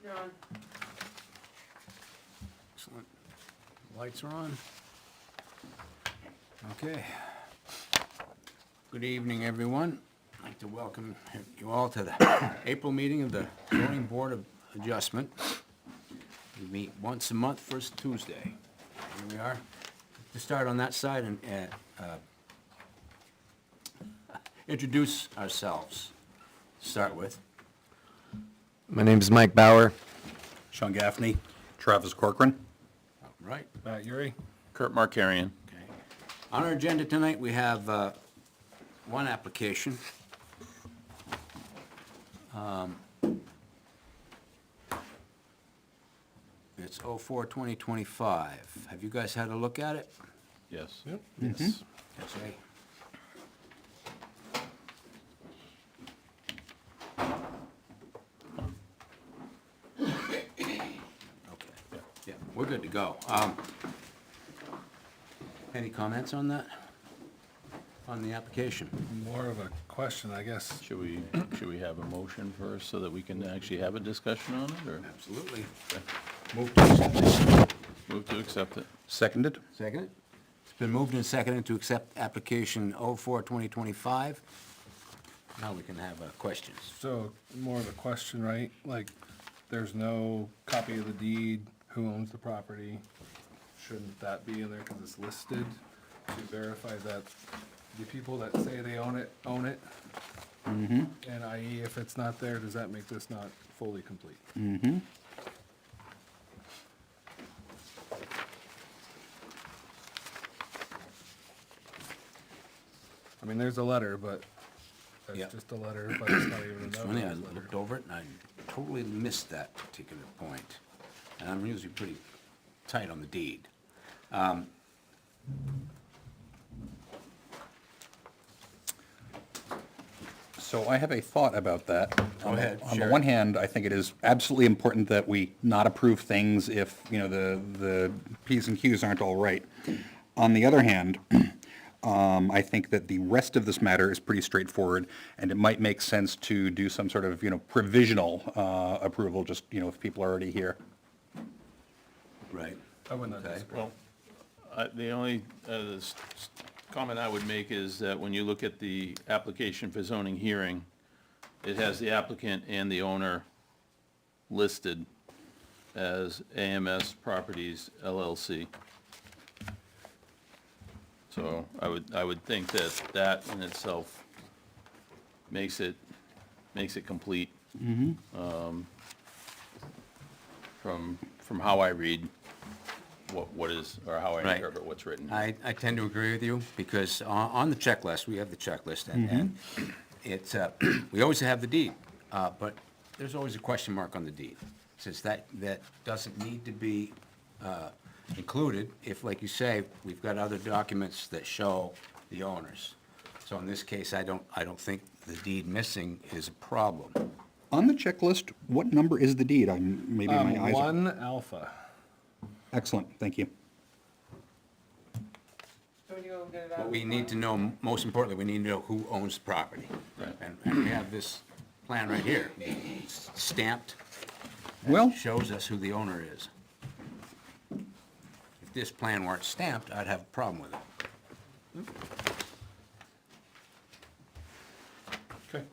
None. Excellent. Lights are on. Okay. Good evening, everyone. I'd like to welcome you all to the April meeting of the Zoning Board of Adjustment. We meet once a month, first Tuesday. Here we are. To start on that side and introduce ourselves. Start with. My name is Mike Bauer. Sean Gaffney. Travis Corcoran. All right. Matt Yuri. Kurt Markarian. Okay. On our agenda tonight, we have one application. It's 04-2025. Have you guys had a look at it? Yes. Yes. Yes, eh? Okay, yeah, we're good to go. Any comments on that? On the application? More of a question, I guess. Should we have a motion first so that we can actually have a discussion on it, or Absolutely. Move to accept it. move to accept it? Seconded. Second? It's been moved and seconded to accept application 04-2025. Now we can have questions. So, more of a question, right? Like, there's no copy of the deed, who owns the property? Shouldn't that be in there because it's listed to verify that the people that say they own it, own it? Mm-hmm. And i.e., if it's not there, does that make this not fully complete? Mm-hmm. I mean, there's a letter, but that's Yep. just a letter, but it's not even a It's funny, I notarized letter. looked over it and I totally missed that particular point. And I'm usually pretty tight on the deed. So I have a thought about that. Go ahead, On the share it. one hand, I think it is absolutely important that we not approve things if, you know, the Ps and Qs aren't all right. On the other hand, I think that the rest of this matter is pretty straightforward, and it might make sense to do some sort of, you know, provisional approval, just, you know, if people are already here. Right. I would not Okay. disagree. Well, the only comment I would make is that when you look at the application for zoning hearing, it has the applicant and the owner listed as AMS Properties LLC. So I would think that that in itself makes it complete. From how I read what is, or how I Right. interpret what's written. I tend to agree with you, because on the checklist, we have the checklist, and it's, we always have the deed, but there's always a question mark on the deed. Since that doesn't need to be included if, like you say, we've got other documents that show the owners. So in this case, I don't think the deed missing is a problem. On the checklist, what number is the deed? Maybe my eyes are... 1 alpha. Excellent, thank you. So when you go get it out. But we need to know, most importantly, we need to know who owns the property. Right. And we have this plan right here, it's stamped. Well- Shows us who the owner is. If this plan weren't stamped, I'd have a problem with it. Okay.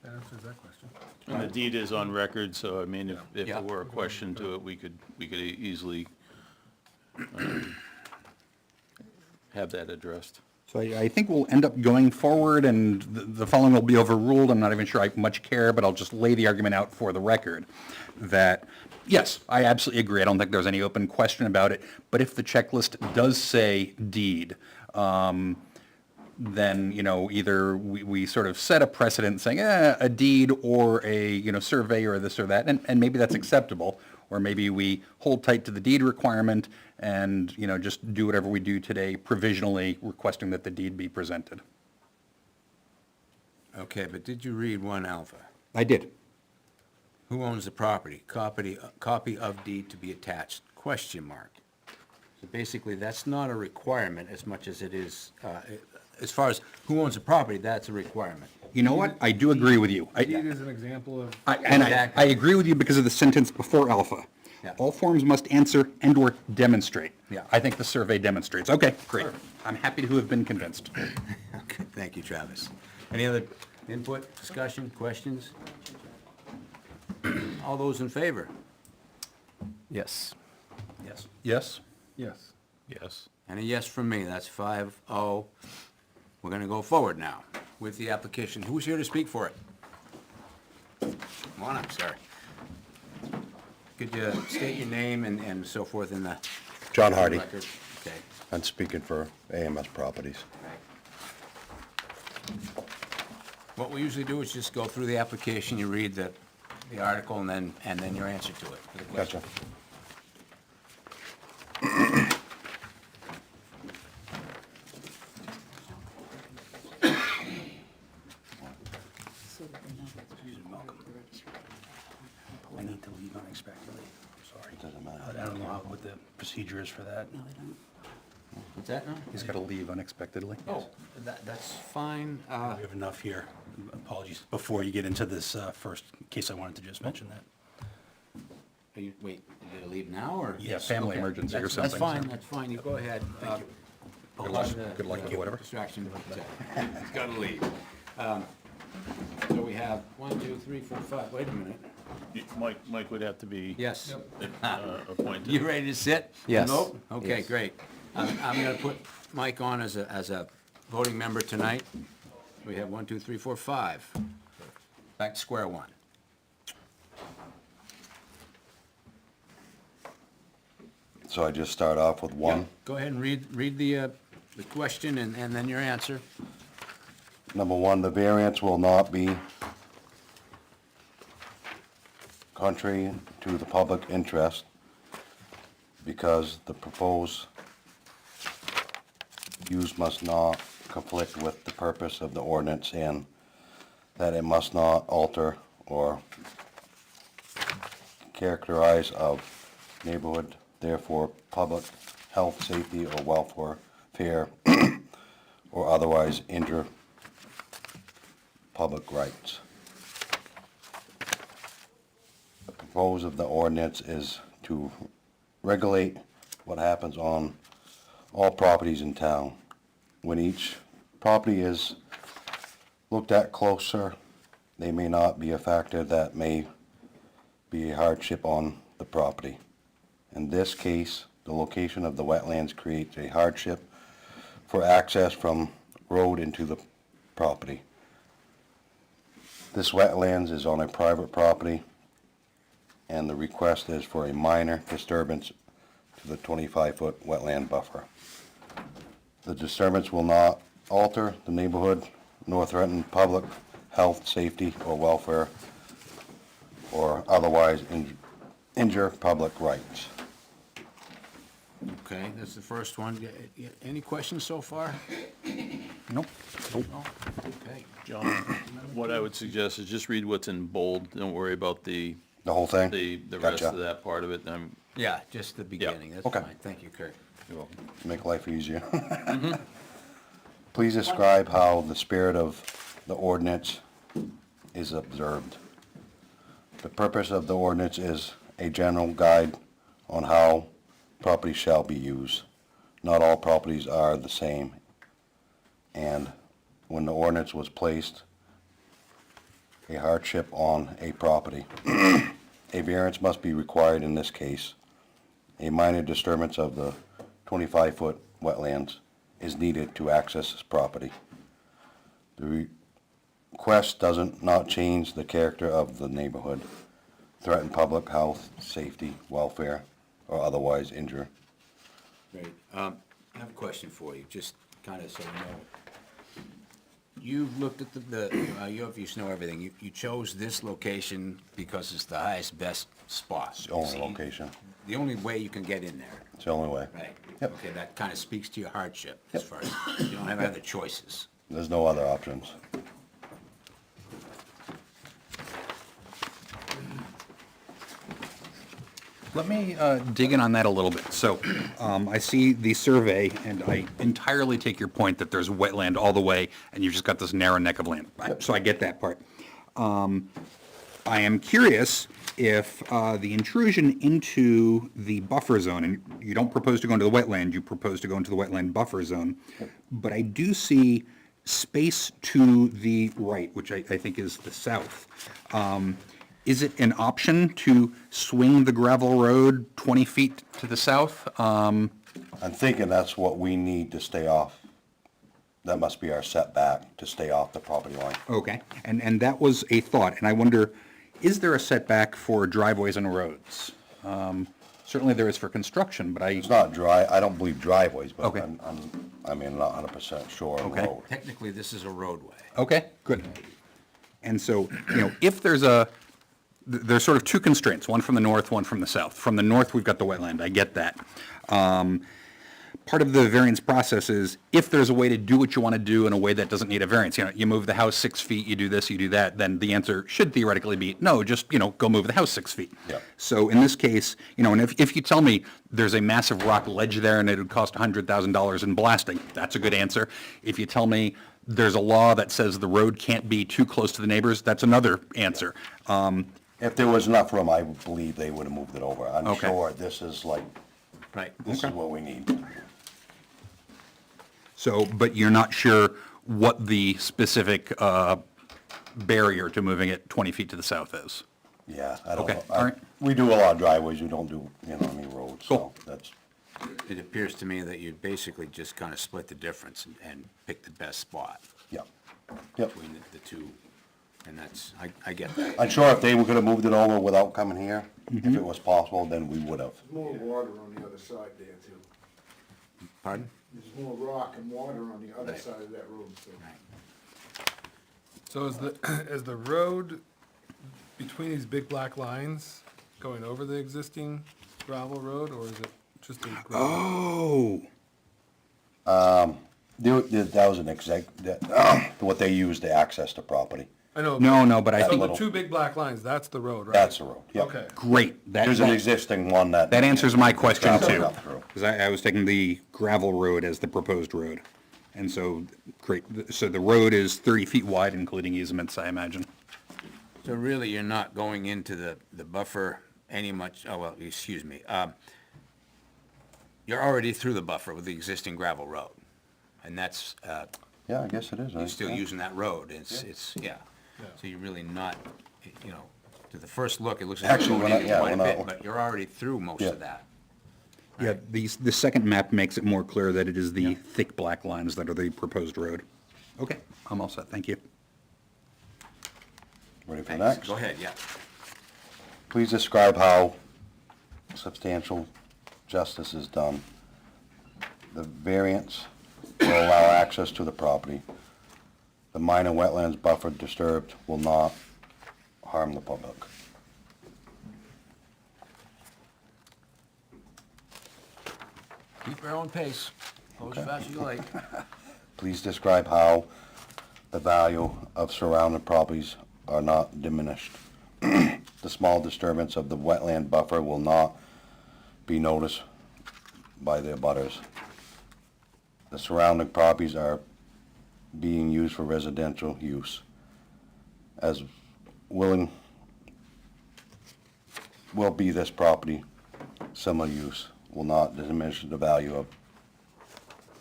That answers that question. And the deed is on record, so I mean, if Yeah. there were a question to it, we could easily have that addressed. So I think we'll end up going forward, and the following will be overruled. I'm not even sure I much care, but I'll just lay the argument out for the record, that, yes, I absolutely agree. I don't think there's any open question about it. But if the checklist does say deed, then, you know, either we sort of set a precedent saying, a deed or a, you know, survey or this or that, and maybe that's acceptable. Or maybe we hold tight to the deed requirement and, you know, just do whatever we do today, provisionally requesting that the deed be presented. Okay, but did you read 1 alpha? I did. Who owns the property? Copy of deed to be attached, question mark. So basically, that's not a requirement as much as it is as far as who owns the property, that's a requirement. You know what? I do agree with you. Deed is an example of, I agree with you because of the sentence before alpha. Yeah. All forms must answer and/or demonstrate. Yeah. I think the survey demonstrates. Okay, great. I'm happy to have been convinced. Okay, thank you, Travis. Any other input, discussion, questions? All those in favor? Yes. Yes. Yes? yes. Yes. And a yes from me, that's 5-0. We're gonna go forward now with the application. Who's here to speak for it? Come on up, sir. Could you state your name and so forth in the John Hardy. record? Okay. I'm speaking for AMS Properties. What we usually do is just go through the application, you read the article, and then your answer to it. for the question. Gotcha. I need to leave unexpectedly, I'm sorry. Doesn't matter. I don't know what the procedure is for that. What's that now? He's got to leave unexpectedly. Oh, that's fine. We have enough here. Apologies, before you get into this first case, I wanted to just mention that. Wait, did it leave now, or? Yeah, family Okay, emergency or that's- something. That's fine, you go ahead. Good luck. Good luck to you, whatever. Distraction, it's gotta leave. So we have 1, 2, 3, 4, 5, wait a minute. Mike would have to be Yes. appointed. You ready to sit? Yes. Vote? Okay, Yes. great. I'm gonna put Mike on as a voting member tonight. We have 1, 2, 3, 4, 5. Back to square one. So I just start off with one. Go ahead and read the question and then your answer. Number one, the variance will not be contrary to the public interest because the proposed use must not conflict with the purpose of the ordinance and that it must not alter or characterize of neighborhood, therefore public health, safety, or welfare or otherwise injure public rights. The proposal of the ordinance is to regulate what happens on all properties in town. When each property is looked at closer, they may not be a factor that may be a hardship on the property. In this case, the location of the wetlands creates a hardship for access from road into the property. This wetlands is on a private property, and the request is for a minor disturbance to the 25-foot wetland buffer. The disturbance will not alter the neighborhood nor threaten public health, safety, or welfare, or otherwise injure public rights. Okay, that's the first one. Any questions so far? Nope. Okay. John, what I would suggest is just read what's in bold. Don't worry about the The whole thing? rest Gotcha. of that part of it. Yeah, just the beginning, that's Okay. fine. Thank you, Kurt. You're welcome. Make life easier. Please describe how the spirit of the ordinance is observed. The purpose of the ordinance is a general guide on how property shall be used. Not all properties are the same. And when the ordinance was placed, a hardship on a property. A variance must be required in this case. A minor disturbance of the 25-foot wetlands is needed to access this property. The request doesn't not change the character of the neighborhood, threaten public health, safety, welfare, or otherwise injure. Great. I have a question for you, just kind of so you know. You've looked at you obviously know everything. You chose this location because it's the highest, best spot. It's the only See, location. The only way you can get in there, It's the only way. right? Yep. Okay, that kind of speaks to your hardship as far as, you don't have other choices. There's no other options. Let me dig in on that a little bit. So I see the survey, and I entirely take your point that there's wetland all the way, and you've just got this narrow neck of land. So I get that part. I am curious if the intrusion into the buffer zone, and you don't propose to go into the wetland, you propose to go into the wetland buffer zone, but I do see space to the right, which I think is the south. Is it an option to swing the gravel road 20 feet to the south? I'm thinking that's what we need to stay off. That must be our setback to stay off the property line. Okay, and that was a thought, and I wonder, is there a setback for driveways and roads? Certainly there is for construction, but It's not dry, I don't believe driveways, but Okay. I'm not 100% sure on Okay. road. Technically, this is a roadway. Okay, good. And so, if there's sort of two constraints, one from the north, one from the south. From the north, we've got the wetland, I get that. Part of the variance process is, if there's a way to do what you want to do in a way that doesn't need a variance, you move the house 6 feet, you do this, you do that, then the answer should theoretically be, no, just, go move the house 6 feet. Yeah. So in this case, and if you tell me there's a massive rock ledge there and it would cost $100,000 in blasting, that's a good answer. If you tell me there's a law that says the road can't be too close to the neighbors, that's another answer. If there was enough room, I believe they would have moved it over. I'm Okay. sure this is Right. this is what we need. So, but you're not sure what the specific barrier to moving it 20 feet to the south is? Yeah, I don't Okay, know. all right. We do a lot of driveways, we don't do, any roads, so Cool. that's, It appears to me that you basically just kind of split the difference and pick the best spot yeah. Yep. between the two. And I get that. I'm sure if they could have moved it over without coming here, if it was possible, then we would have. More water on the other side there too. Pardon? There's more rock and water on the other side of that road, so. So is the road between these big black lines going over the existing gravel road, or is it just a gravel? Oh, That was an what they used to access the property. I know. no, but I So think, the two big black lines, that's the road, right? That's the road, yep. Okay. great. There's an existing one that. That answers my question Traveled too. up through. Because I was taking the gravel road as the proposed road. And so, great, so the road is 30 feet wide, including easements, I imagine. So really, you're not going into the buffer excuse me. You're already through the buffer with the existing gravel road. And that's, Yeah, I guess it is. you're still yeah. using that road. It's. So you're really not, to the first look, it looks like Actually, you're when going I- in yeah, quite a when I- bit, but you're already through most Yeah. of that. Yeah, the second map makes it more clear that it is the thick black lines that are the proposed road. Okay, I'm all set, thank you. Ready for Thanks. next? Go ahead, yeah. Please describe how substantial justice is done. The variance will allow access to the property. The minor wetlands buffer disturbed will not harm the public. Keep your own pace. Go as fast as you like. Please describe how the value of surrounding properties are not diminished. The small disturbance of the wetland buffer will not be noticed by the abutters. The surrounding properties are being used for residential use. As will be this property, similar use will not diminish the value of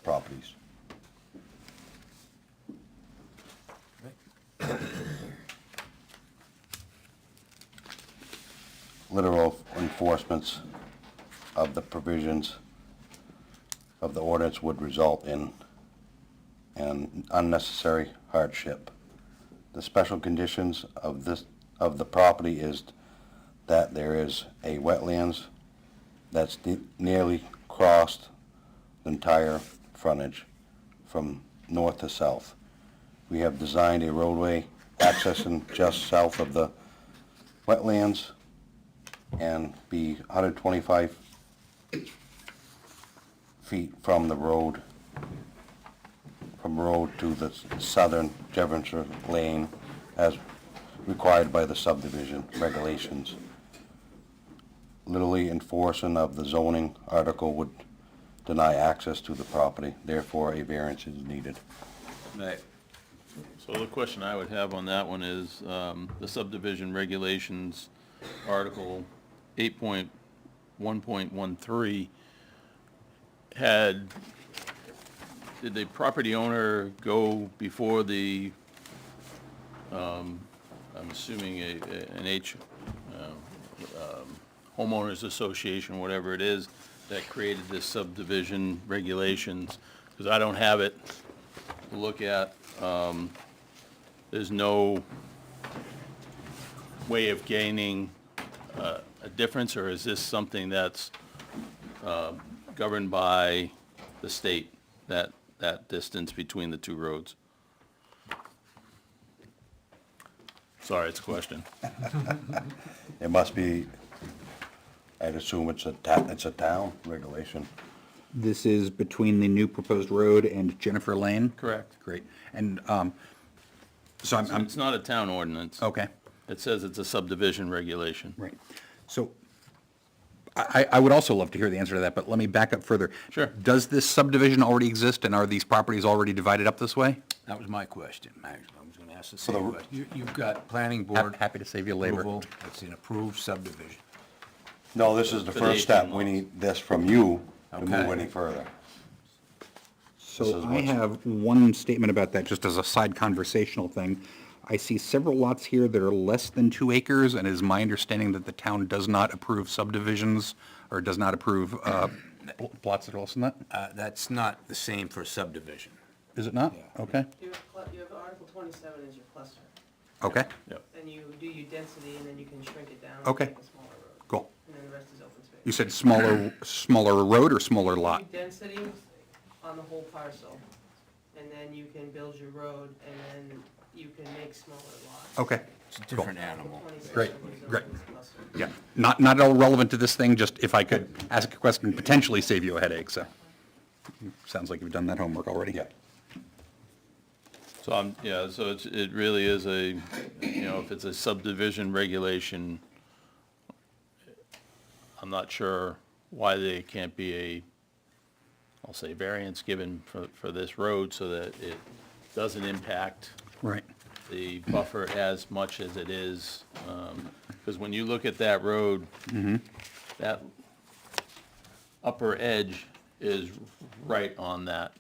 properties. Literal enforcements of the provisions of the ordinance would result in an unnecessary hardship. The special conditions of the property is that there is a wetlands that's nearly crossed the entire frontage from north to south. We have designed a roadway accessing just south of the wetlands and be 125 feet from the road, to the southern Jefferson Lane as required by the subdivision regulations. literally enforcing of the zoning article would deny access to the property, therefore a variance is needed. Right. So the question I would have on that one is, the subdivision regulations, Article 8.1.13, did the property owner go before the, I'm assuming homeowners association, whatever it is, that created this subdivision regulations? Because I don't have it to look at. There's no way of gaining a difference, or is this something that's governed by the state, that distance between the two roads? Sorry, it's a question. It must be, I'd assume it's a town regulation. This is between the new proposed road and Jennifer Lane? Correct. Great. And, so I'm, It's not a town ordinance. okay. It says it's a subdivision regulation. Right. So I would also love to hear the answer to that, but let me back up further. Sure. Does this subdivision already exist, and are these properties already divided up this way? That was my question. I was gonna ask the same question. You've got planning board. Happy to save you labor. approval. It's an approved subdivision. No, this is the For the first step. 18 We lots. need this from you to move Okay. any further. This So is I what's- have one statement about that, just as a side conversational thing. I see several lots here that are less than 2 acres, and it is my understanding that the town does not approve subdivisions, or does not approve plots that are less than that? That's not the same for subdivision. Is it not? Yeah. Okay, You have Article 27 as your cluster, okay, Yep. and you do your density, and then you can shrink it down. Okay. And make a smaller road, cool. and then the rest is open space. You said smaller road or smaller lot? You density on the whole parcel, and then you can build your road, and then you can make smaller lots. Okay, It's a different animal. 27 Great, is zoned great. as a cluster. yeah. Not at all relevant to this thing, just if I could ask a question, potentially save you a headache, so. Sounds like you've done that homework already. Yeah. So so it really is if it's a subdivision regulation, I'm not sure why there can't be I'll say variance given for this road so that it doesn't impact Right. the buffer as much as it is. Because when you look at that road, that upper edge is right on that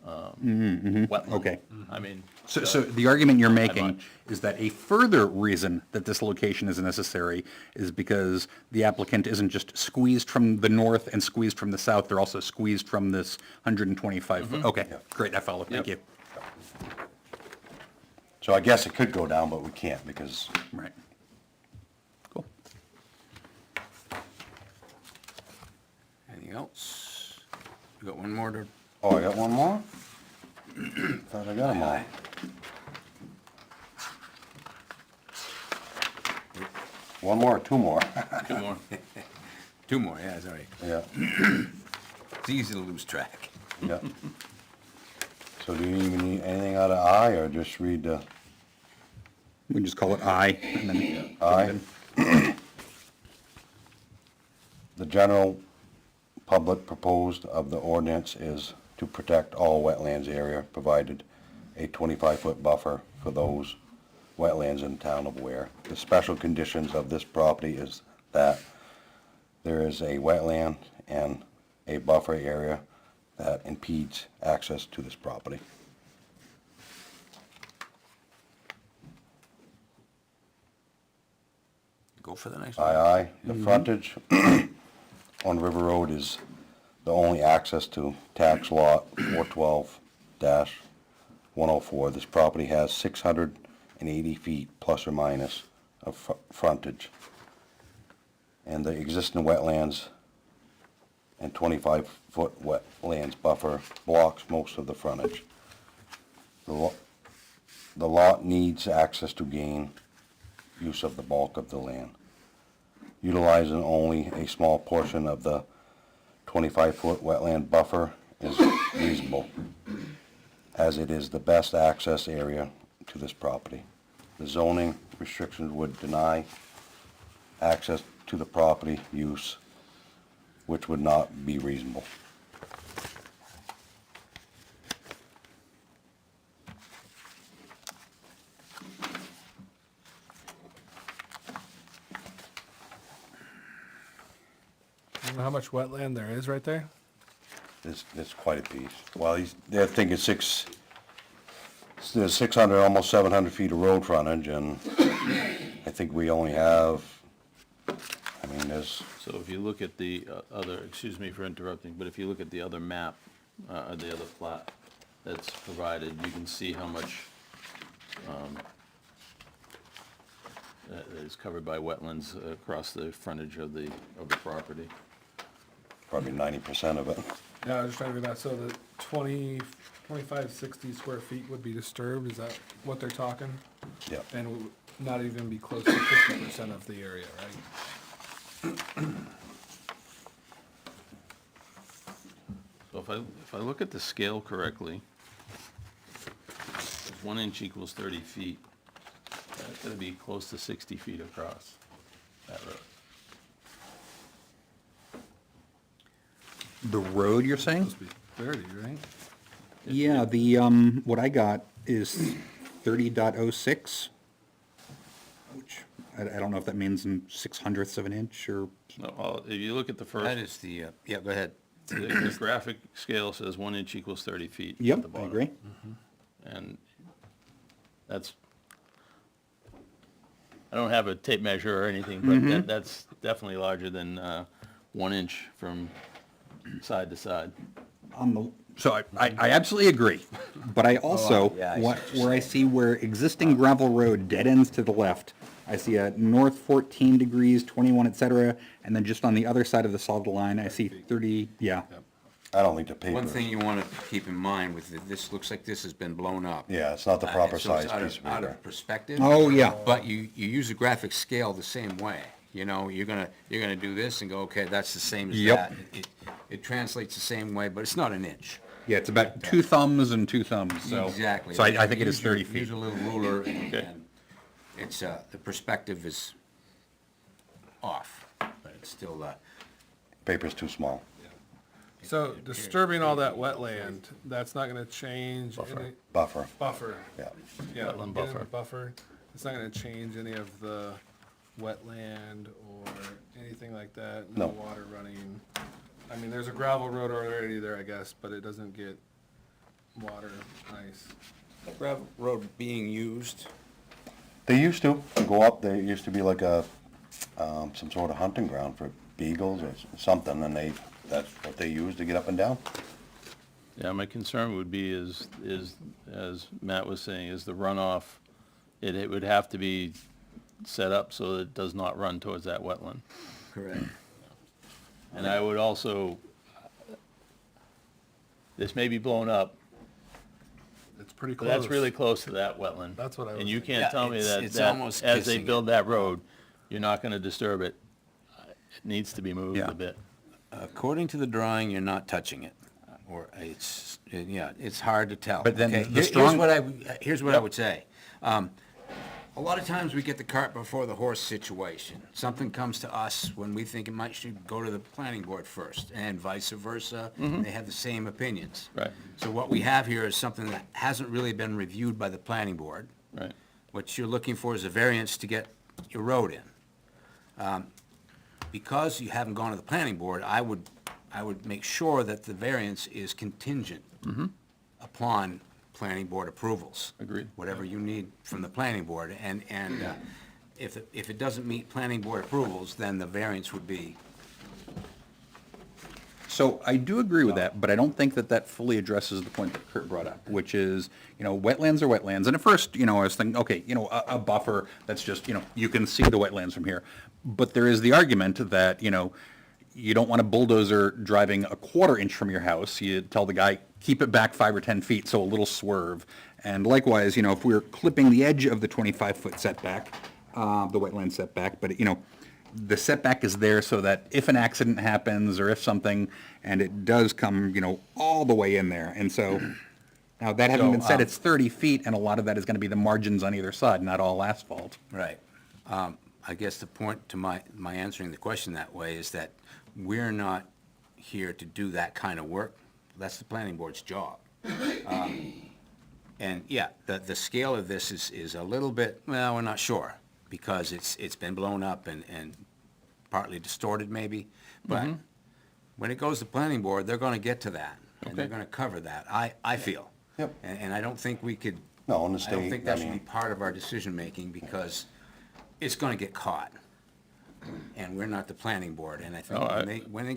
wetland. Okay. I mean. So the argument you're by making much. is that a further reason that this location is necessary is because the applicant isn't just squeezed from the north and squeezed from the south, they're also squeezed from this 125 foot. Okay, great, I follow, thank you. Yep. So I guess it could go down, but we can't because Right. Cool. Anything else? You got one more to? oh, I got one more? Thought I got them all. One more or two more? Two more. Two more, yeah, sorry. Yeah, It's easy to lose track. yeah. So do you even need anything out of I or just read the We can just call it I, and then. I? The general public proposed of the ordinance is to protect all wetlands area, provided a 25-foot buffer for those wetlands in the town of Ware. The special conditions of this property is that there is a wetland and a buffer area that impedes access to this property. Go for the next one. Aye. The frontage on River Road is the only access to tax lot 412-104. This property has 680 feet plus or minus of frontage. And the existing wetlands and 25-foot wetlands buffer blocks most of the frontage. The lot needs access to gain use of the bulk of the land. Utilizing only a small portion of the 25-foot wetland buffer is reasonable, as it is the best access area to this property. The zoning restrictions would deny access to the property use, which would not be reasonable. You know how much wetland there is right there? It's quite a piece. Well, they're thinking there's 600, almost 700 feet of road frontage, and I think we only have, I mean, there's, So if you look at the other, excuse me for interrupting, but if you look at the other map, the other plat that's provided, you can see how much that is covered by wetlands across the frontage of the property. probably 90% of it. Yeah, I was just trying to figure that, so the 25, 60 square feet would be disturbed, is that what they're talking? Yeah. And would not even be close to 50% of the area, right? So if I look at the scale correctly, if 1 inch equals 30 feet, that's gonna be close to 60 feet across that road. The road, you're saying? Supposed to be 30, right? Yeah, what I got is 30.06, which I don't know if that means in 600ths of an inch or, No, if you look at the That first, is the, yeah, go ahead. the graphic scale says 1 inch equals 30 feet at yep, the I bottom. agree. And that's, I don't have a tape measure or anything, but that's definitely larger than 1 inch from side to side. So I absolutely agree, but I also, yeah, I see what you're where I see where existing gravel road dead ends to the left, I see a north 14 degrees, 21, et cetera, and then just on the other side of the solid line, I see 30, yeah. I don't think the paper. One thing you want to keep in mind with it, this looks like this has been blown up. Yeah, it's not the proper So it's size out piece of Out paper. of perspective. Oh, yeah. But you use a graphic scale the same way, you know, you're gonna do this and go, okay, that's the same as Yep. that. It translates the same way, but it's not an inch. Yeah, it's about 2 thumbs and 2 thumbs, so. Exactly. So I think it is Use your- 30 feet. Use a little ruler and Okay. and it's, the perspective is off, but it's still, Paper's too small. So disturbing all that wetland, that's not gonna change any, Buffer, buffer, yeah. yeah, Wetland get in the buffer. buffer, it's not gonna change any of the wetland or anything like that, no No. water running. I mean, there's a gravel road already there, I guess, but it doesn't get water, ice. gravel road being used. They used to go up, there used to be like a, some sort of hunting ground for beagles or something, and that's what they used to get up and down. Yeah, my concern would be is, as Matt was saying, is the runoff, it would have to be set up so that it does not run towards that wetland. Correct. And I would also, this may be blown up, It's pretty but close. that's really close to that wetland. That's what I was And you thinking. can't Yeah, tell me it's- that, it's that almost as they kissing build that road, you're not gonna disturb it. It needs to be moved Yeah. a bit. According to the drawing, you're not touching it, or yeah, it's hard to tell. But then Okay, the here's strong- here's what I would say. A lot of times we get the cart before the horse situation. Something comes to us when we think should go to the planning board first, and vice versa. They have the same opinions. Right. So what we have here is something that hasn't really been reviewed by the planning board. Right. What you're looking for is a variance to get your road in. Because you haven't gone to the planning board, I would make sure that the variance is contingent upon planning board approvals. Agreed. Whatever you need from the planning board, and if it doesn't meet planning board approvals, then the variance would be, So I do agree with that, but I don't think that that fully addresses the point that Kurt brought up, which is, wetlands are wetlands. And at first, I was thinking, okay, a buffer, that's just, you can see the wetlands from here. But there is the argument that, you don't want a bulldozer driving a 1/4 inch from your house. You tell the guy, keep it back 5 or 10 feet, so a little swerve. And likewise, if we're clipping the edge of the 25-foot setback, the wetland setback, but, the setback is there so that if an accident happens or if something, and it does come, all the way in there. And so, now that having been said, it's 30 feet, and a lot of that is going to be the margins on either side, not all asphalt. right. I guess the point to my answering the question that way is that we're not here to do that kind of work. That's the planning board's job. And yeah, the scale of this is a little bit, well, we're not sure, because it's been blown up and partly distorted maybe. But when it goes to planning board, they're gonna get to that, and they're Okay. gonna cover that, I feel. Yep. And I don't think we could, No, on the I don't state, think I that should be mean, part of our decision-making, because it's gonna get caught. And we're not the planning board, and I think No, when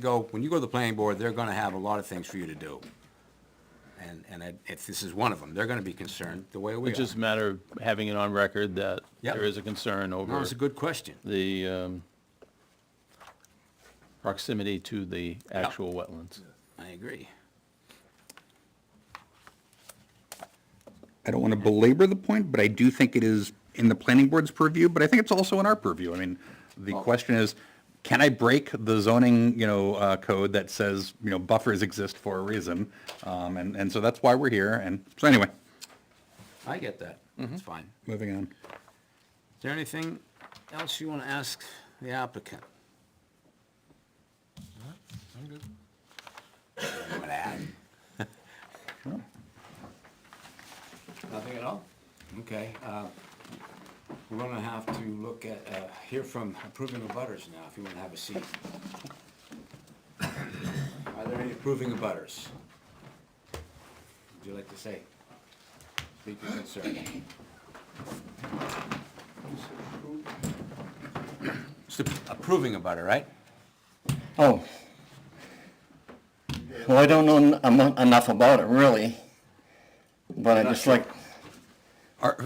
you go to the planning board, they're gonna have a lot of things for you to do. And if this is one of them, they're gonna be concerned the way we are. It's just a matter of having it on record that Yep. there is a concern No, over it's a good question. the proximity to the actual wetlands. I agree. I don't want to belabor the point, but I do think it is in the planning board's purview, but I think it's also in our purview. I mean, the question is, can I break the zoning, code that says, buffers exist for a reason? And so that's why we're here, and so anyway, I get that. It's fine. moving on. Is there anything else you wanna ask the applicant? I'm good. You wanna add? Nothing at all? Okay, we're gonna have to look at, hear from approving of butters now, if you wanna have a seat. Are there any approving of butters? Would you like to say? Speak your concern. It's approving of butter, right? Oh. Well, I don't know enough about it, really. But I just like,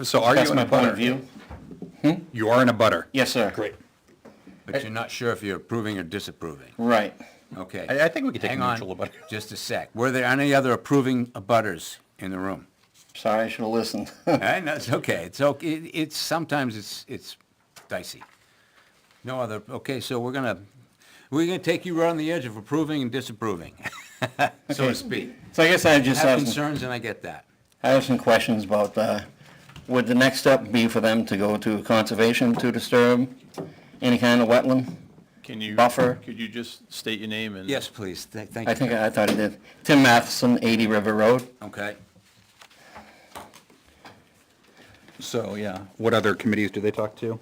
So are that's you in my a point of butter? view. You are in a butter? Yes, sir. Great. But you're not sure if you're approving or disapproving. Right. Okay. I think we could take a Hang on, neutral abutter. just a sec. Were there any other approving abutters in the room? Sorry, I should have listened. No, it's okay. It's okay. It's sometimes it's dicey. No other. Okay, so we're gonna take you right on the edge of approving and disapproving, so to speak. So I guess I just Have have some, concerns, and I get that. I have some questions about, would the next step be for them to go to conservation to disturb any kind of wetland? Can you? Buffer. Could you just state your name and? Yes, please. Thank you. I think, I thought he did. Tim Matheson, 80 River Road. Okay. So, yeah, what other committees do they talk to?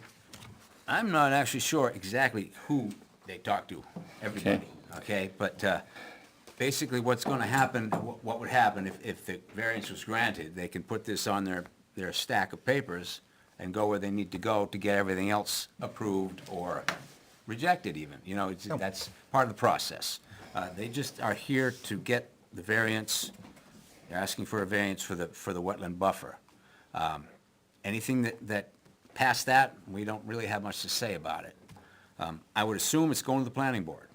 I'm not actually sure exactly who they talk to, everybody, okay? But basically, what's gonna happen, what would happen if the variance was granted, they can put this on their stack of papers and go where they need to go to get everything else approved or rejected even, that's part of the process. They just are here to get the variance, they're asking for a variance for the wetland buffer. Anything that past that, we don't really have much to say about it. I would assume it's going to the planning board.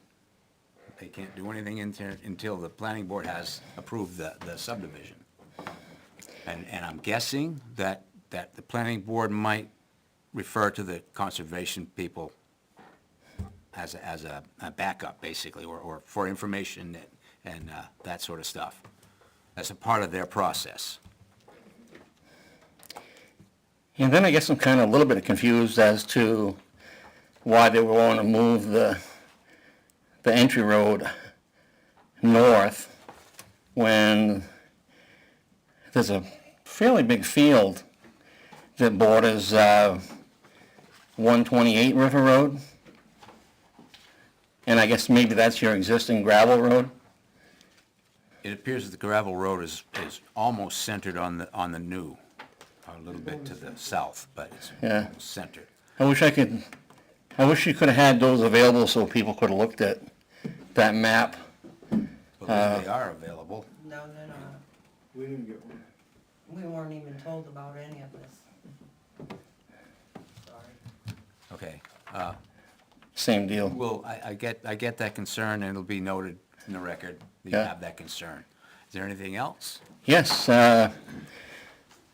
They can't do anything until the planning board has approved the subdivision. And I'm guessing that the planning board might refer to the conservation people as a backup, basically, or for information and that sort of stuff. That's a part of their process. And then I guess I'm kind of a little bit confused as to why they want to move the entry road north when there's a fairly big field that borders 128 River Road. And I guess maybe that's your existing gravel road? It appears that the gravel road is almost centered on the new, a little bit to the south, but it's Yeah. almost centered. I wish you could have had those available so people could have looked at that map. Believe they are available. No, they're not. We didn't get one. We weren't even told about any of this. Sorry. Okay. Same deal. Well, I get that concern, and it'll be noted in the record that you Yeah. have that concern. Is there anything else? Yes,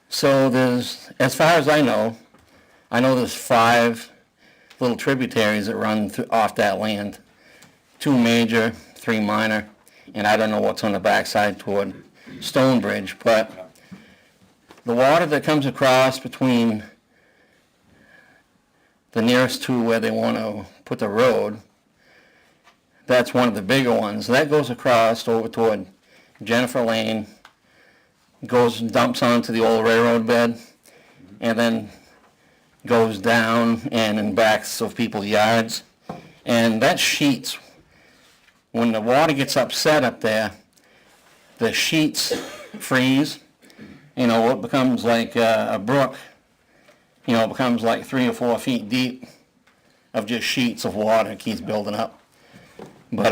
so there's, as far as I know there's 5 little tributaries that run off that land. 2 major, 3 minor, and I don't know what's on the backside toward Stonebridge, but the water that comes across between the nearest to where they want to put the road, that's one of the bigger ones. That goes across over toward Jennifer Lane, goes and dumps onto the old railroad bed, and then goes down and in backs of people's yards. And that sheets, when the water gets upset up there, the sheets freeze. You know, it becomes like a brook. You know, it becomes like 3 or 4 feet deep of just sheets of water. It keeps building up. But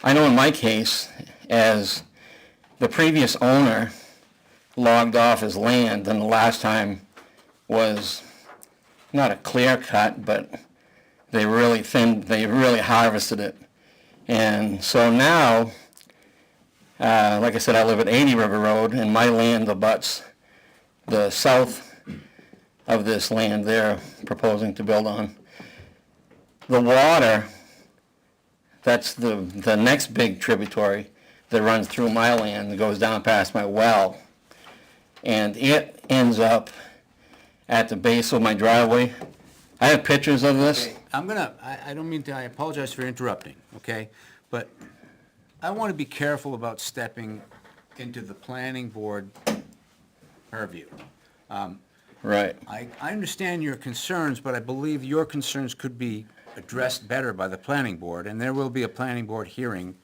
I know in my case, as the previous owner logged off his land, and the last time was not a clear cut, but they really harvested it. And so now, like I said, I live at 80 River Road, and my land abuts the south of this land they're proposing to build on. The water, that's the next big tributary that runs through my land, that goes down past my well. And it ends up at the base of my driveway. I have pictures of this. I don't mean to, I apologize for interrupting, okay? But I want to be careful about stepping into the planning board purview. Right. I understand your concerns, but I believe your concerns could be addressed better by the planning board, and there will be a planning board hearing,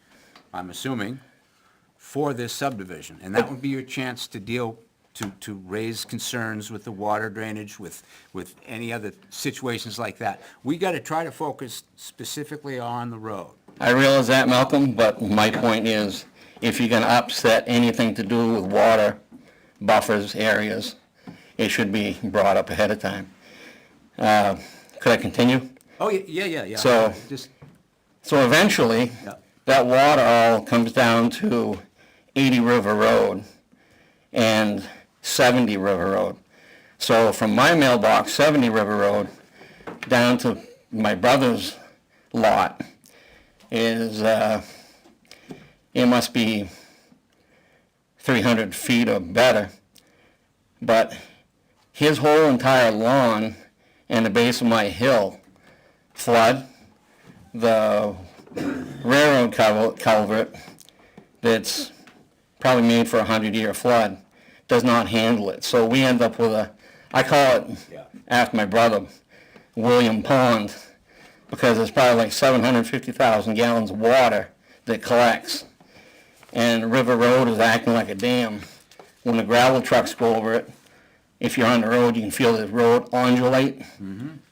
I'm assuming, for this subdivision. And that would be your chance to to raise concerns with the water drainage, with any other situations like that. We got to try to focus specifically on the road. I realize that, Malcolm, but my point is, if you're gonna upset anything to do with water buffers, areas, it should be brought up ahead of time. Could I continue? Oh, yeah. So- Just, So eventually, Yeah. that water all comes down to 80 River Road and 70 River Road. So from my mailbox, 70 River Road, down to my brother's lot is, it must be 300 feet or better. But his whole entire lawn and the base of my hill flood. The railroad culvert that's probably made for a 100-year flood does not handle it. So we end up with I call it, after my brother, William Pond, because it's probably like 750,000 gallons of water that collects. And River Road is acting like a dam. When the gravel trucks go over it, if you're on the road, you can feel the road undulate.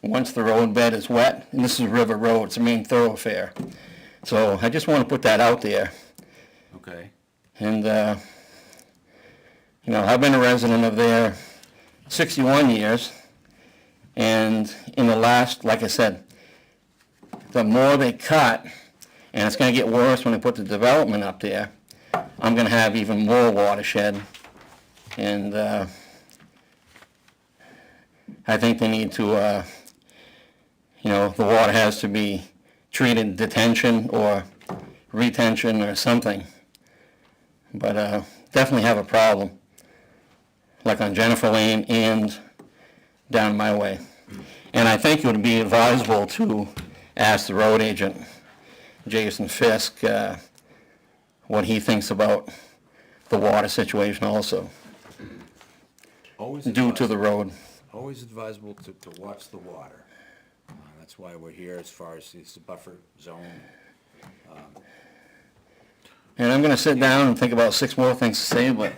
Once the road bed is wet, and this is River Road, it's a main thoroughfare. So I just want to put that out there. okay. And, you know, I've been a resident of there 61 years, and in the last, like I said, the more they cut, and it's going to get worse when they put the development up there, I'm going to have even more watershed. And I think they need to, you know, the water has to be treated detention or retention or something. But definitely have a problem, like on Jennifer Lane and down my way. And I think it would be advisable to ask the road agent, Jason Fisk, what he thinks about the water situation also, Always due to the road. Always advisable to watch the water. That's why we're here as far as it's a buffer zone. And I'm gonna sit down and think about 6 more things to say, but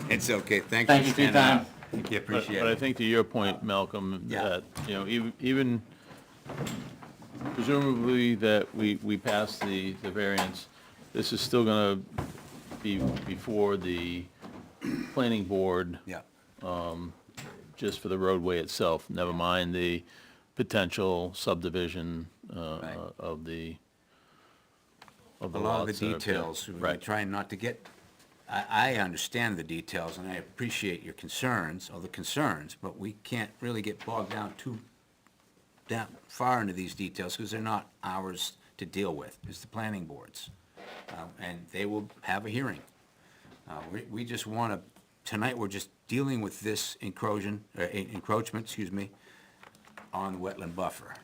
It's okay, thanks thank you for your standing time. up. Thank you, But appreciate I it. think to your point, Malcolm, Yeah. that, you know, even presumably that we pass the variance, this is still gonna be before the planning board, Yeah, just for the roadway itself, never mind the potential subdivision Right. of the a lot of lots the that are- details, we're Right. trying not to get, I understand the details, and I appreciate your concerns, but we can't really get bogged down too far into these details, because they're not ours to deal with, it's the planning boards. And they will have a hearing. We just want to, tonight, we're just dealing with this encroachment, on the wetland buffer.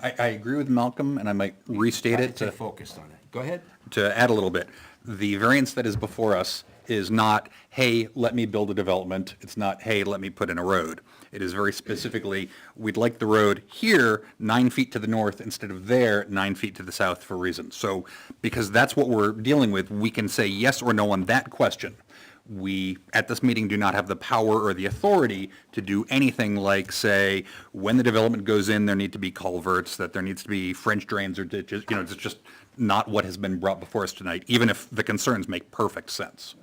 I agree with Malcolm, and I might restate Try it to stay to focused on it. Go ahead. add a little bit. The variance that is before us is not, hey, let me build a development. It's not, hey, let me put in a road. It is very specifically, we'd like the road here 9 feet to the north instead of there 9 feet to the south for reasons. So, because that's what we're dealing with, we can say yes or no on that question. We, at this meeting, do not have the power or the authority to do anything like, say, when the development goes in, there need to be culverts, that there needs to be French drains or ditches. It's just not what has been brought before us tonight, even if the concerns make perfect sense.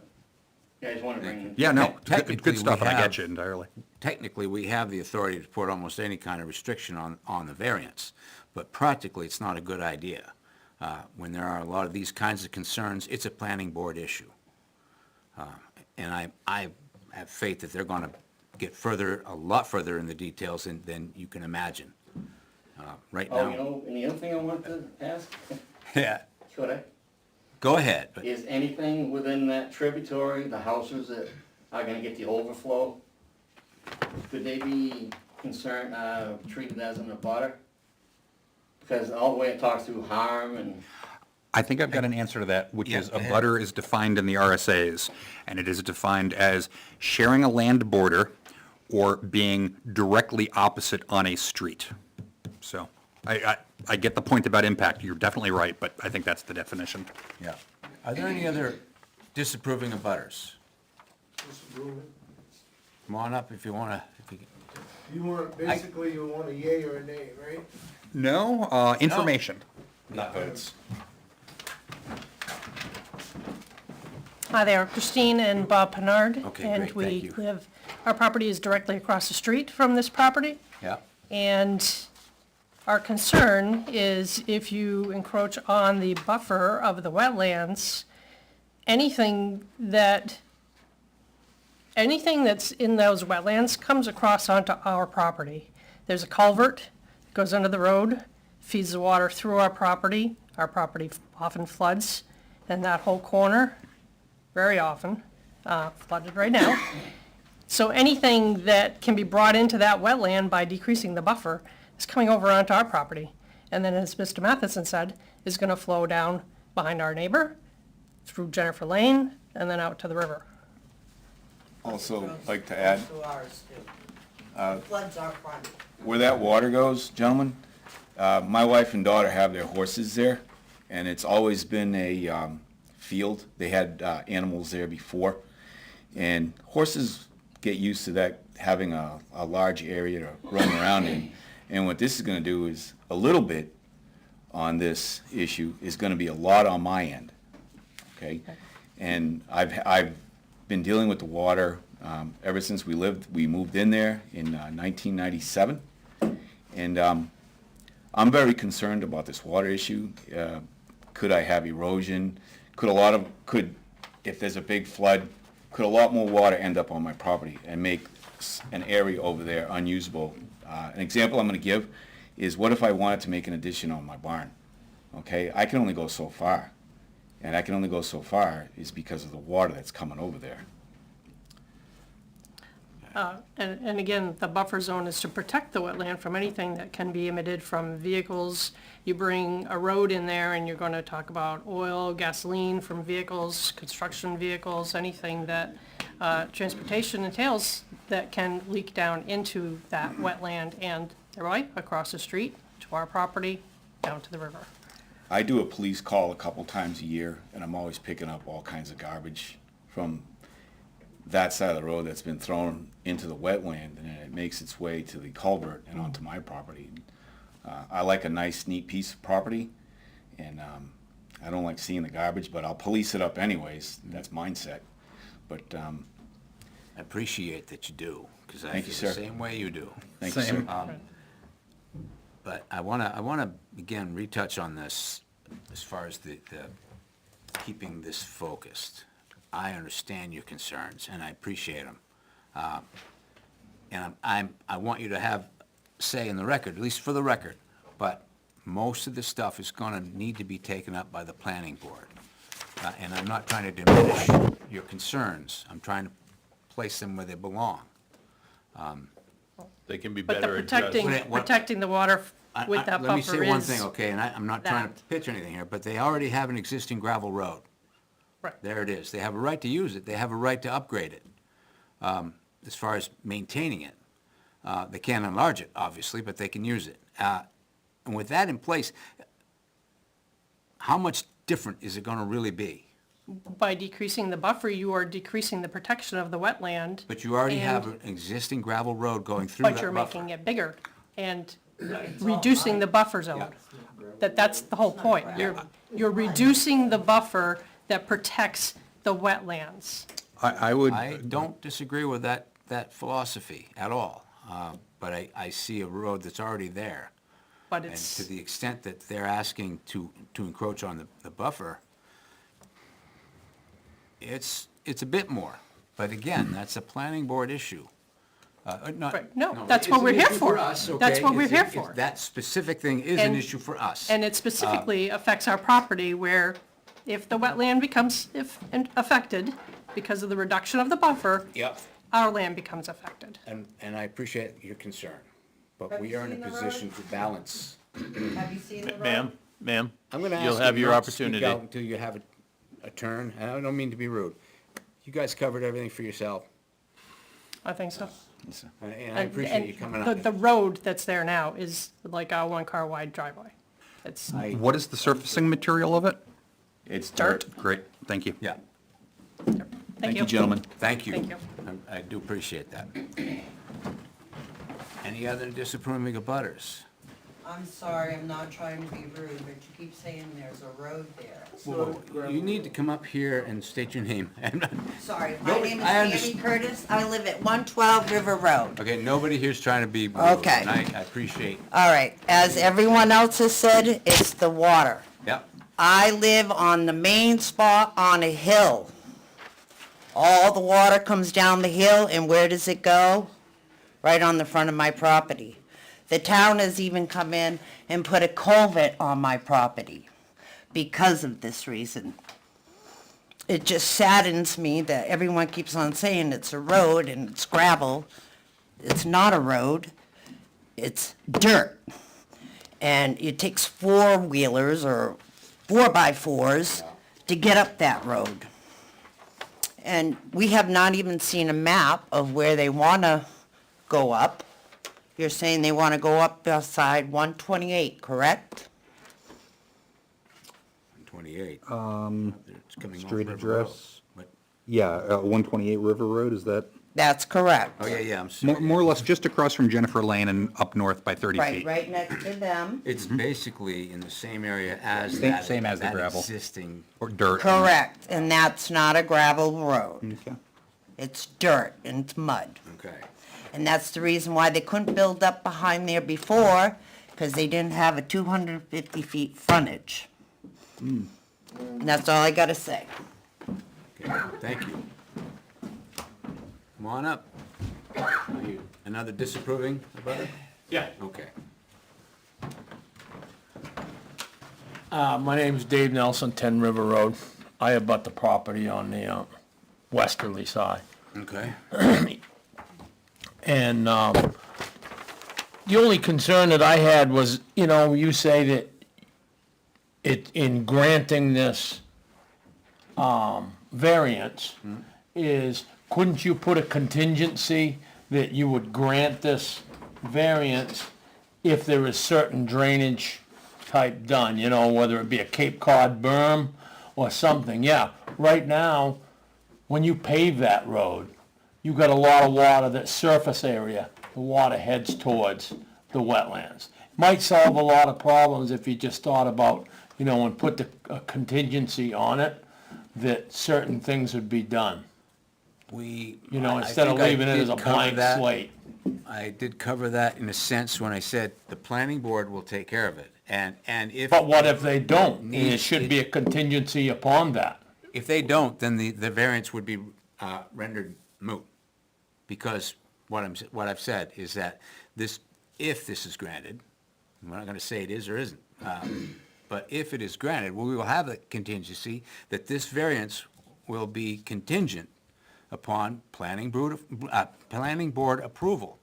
Yeah, I just want to bring. Yeah, no, Technically, good stuff, we and I have- get you entirely. Technically, we have the authority to put almost any kind of restriction on the variance, but practically, it's not a good idea. When there are a lot of these kinds of concerns, it's a planning board issue. And I have faith that they're going to get a lot further in the details than you can imagine. Right Oh, now, and the other thing I wanted to ask, yeah, should I? go ahead. But Is anything within that tributary, the houses that are gonna get the overflow, could they be concerned, treated as an abutter? Because all the way it talks through harm and, I think I've got an answer to that, which Yeah, is go a ahead. butter is defined in the RSAs, and it is defined as sharing a land border or being directly opposite on a street. So, I get the point about impact, you're definitely right, but I think that's the definition. yeah. Are there any other disapproving of butters? Come on up if you want to. You want, basically, you want a yay or a nay, right? No, information. Not votes. Hi there, Christine and Bob Pinard. Okay, great, thank you. And we live, our property is directly across the street from this property. Yeah. And our concern is if you encroach on the buffer of the wetlands, anything that's in those wetlands comes across onto our property. There's a culvert, goes under the road, feeds the water through our property. Our property often floods, and that whole corner, very often, flooded right now. So anything that can be brought into that wetland by decreasing the buffer is coming over onto our property. And then, as Mr. Matheson said, is gonna flow down behind our neighbor, through Jennifer Lane, and then out to the river. Also, like to add, To ours too. Floods our front. where that water goes, gentlemen, my wife and daughter have their horses there, and it's always been a field. They had animals there before, and horses get used to that, having a large area to roam around in. And what this is gonna do is, a little bit on this issue is gonna be a lot on my end, okay? And I've been dealing with the water ever since we moved in there in 1997. And I'm very concerned about this water issue. Could I have erosion? If there's a big flood, could a lot more water end up on my property and make an area over there unusable? An example I'm gonna give is, what if I wanted to make an addition on my barn? Okay, I can only go so far. And I can only go so far is because of the water that's coming over there. And again, the buffer zone is to protect the wetland from anything that can be emitted from vehicles. You bring a road in there and you're gonna talk about oil, gasoline from vehicles, construction vehicles, anything that transportation entails that can leak down into that wetland and right across the street to our property, down to the river. I do a police call a couple times a year, and I'm always picking up all kinds of garbage from that side of the road that's been thrown into the wetland, and it makes its way to the culvert and onto my property. I like a nice, neat piece of property, and I don't like seeing the garbage, but I'll police it up anyways. That's mindset. But I appreciate that you do, because I Thank you, feel the sir. same way you do. thank you, sir. But I wanna again retouch on this as far as the keeping this focused. I understand your concerns and I appreciate them. And I want you to have say in the record, at least for the record, but most of this stuff is gonna need to be taken up by the planning board. And I'm not trying to diminish your concerns. I'm trying to place them where they belong. they can be But the better addressed. protecting the water with that Let me buffer say one is. thing, okay, and I'm not trying to that. pitch anything here, but they already have an existing gravel road. Right. There it is. They have a right to use it. They have a right to upgrade it, as far as maintaining it. They can't enlarge it, obviously, but they can use it. And with that in place, how much different is it gonna really be? By decreasing the buffer, you are decreasing the protection of the wetland. But you already have and- an existing gravel road going through that But buffer. you're making it bigger and reducing the buffer zone. That's the whole point. You're reducing the buffer that protects the wetlands. I would, I don't disagree with that philosophy at all, but I see a road that's already there. But And it's, to the extent that they're asking to encroach on the buffer, it's a bit more. But again, that's a planning board issue. Right. No, that's what we're here for. That's what we're here for. That specific thing is an And- issue for us. and it specifically affects our property where if the wetland becomes affected because of the reduction of the buffer, Yep. our land becomes affected. And I appreciate your concern, but Have we you are in a seen the road? position to balance. Have you seen the road? Ma'am, I'm gonna ask you'll you have your not to speak opportunity. out until you have a turn, and I don't mean to be rude. You guys covered everything for yourself, I think so. and I appreciate you coming up. The road that's there now is like a one-car wide driveway. It's, what is the surfacing material of it? It's Dirt. dirt. Great, thank you. Yeah, thank you. Gentlemen. thank you. Thank you. I do appreciate that. Any other disapproving of butters? I'm sorry, I'm not trying to be rude, but you keep saying there's a road there. Whoa, you need to come up here and state your name. Sorry, my Nobody- name is I Tammy underst- Curtis. I live at 112 River Road. Okay, nobody here's trying to be rude. Okay. And I appreciate, All right, as everyone else has said, it's the water. yep. I live on the main spot on a hill. All the water comes down the hill, and where does it go? Right on the front of my property. The town has even come in and put a culvert on my property because of this reason. It just saddens me that everyone keeps on saying it's a road and it's gravel. It's not a road, it's dirt. And it takes four-wheelers or 4x4s to get up that road. And we have not even seen a map of where they want to go up. You're saying they want to go up beside 128, correct? 28. It's coming off Street River Road. address? But- Yeah, 128 River Road, is that? That's correct. Oh, yeah, I'm sorry. More or less just across from Jennifer Lane and up north by 30 Right, feet. right next to them. It's basically in the same area as Same- that. same as the that gravel. existing, Or dirt. Correct, and that's not a gravel road. Okay. It's dirt and it's mud. okay. And that's the reason why they couldn't build up behind there before, because they didn't have a 250 feet frontage. And that's all I gotta say. Okay, thank you. Come on up. Another disapproving about it? Yeah, Okay. my name's Dave Nelson, 10 River Road. I abut the property on the westerly side. Okay. And the only concern that I had was, you say that in granting this variance, is couldn't you put a contingency that you would grant this variance if there is certain drainage type done, whether it be a Cape Cod berm or something? Yeah, right now, when you pave that road, you got a lot of water, that surface area, the water heads towards the wetlands. Might solve a lot of problems if you just thought about, and put a contingency on it, that certain things would be done. I Instead of think I leaving it did as a cover blank that. slate. I did cover that in a sense when I said the planning board will take care of it. And if. But what if they don't? And Needs- it should be a contingency upon that. If they don't, then the variance would be rendered moot. Because what I've said is that if this is granted, we're not gonna say it is or isn't, but if it is granted, we will have a contingency that this variance will be contingent upon planning board approval.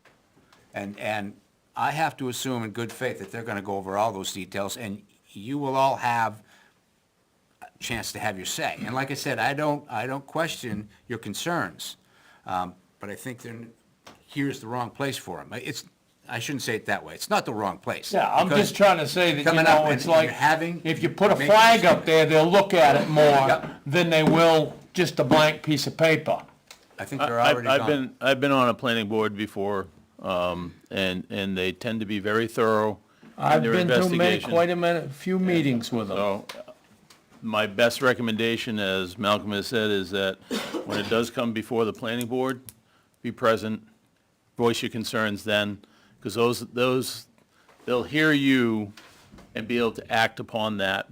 And I have to assume in good faith that they're gonna go over all those details, and you will all have a chance to have your say. And like I said, I don't question your concerns, but I think here's the wrong place for them. I shouldn't say it that way. It's not the wrong place. Yeah, I'm because just trying to say that, you coming up know, and it's like, you're having- if you put a making flag mistakes. up there, they'll look at it more Yep. than they will just a blank piece of paper. I think they're already gone. I've been on a planning board before, and they tend to be very thorough in I've their been to investigation. quite a few meetings with them. So, my best recommendation, as Malcolm has said, is that when it does come before the planning board, be present, voice your concerns then, because those, they'll hear you and be able to act upon that.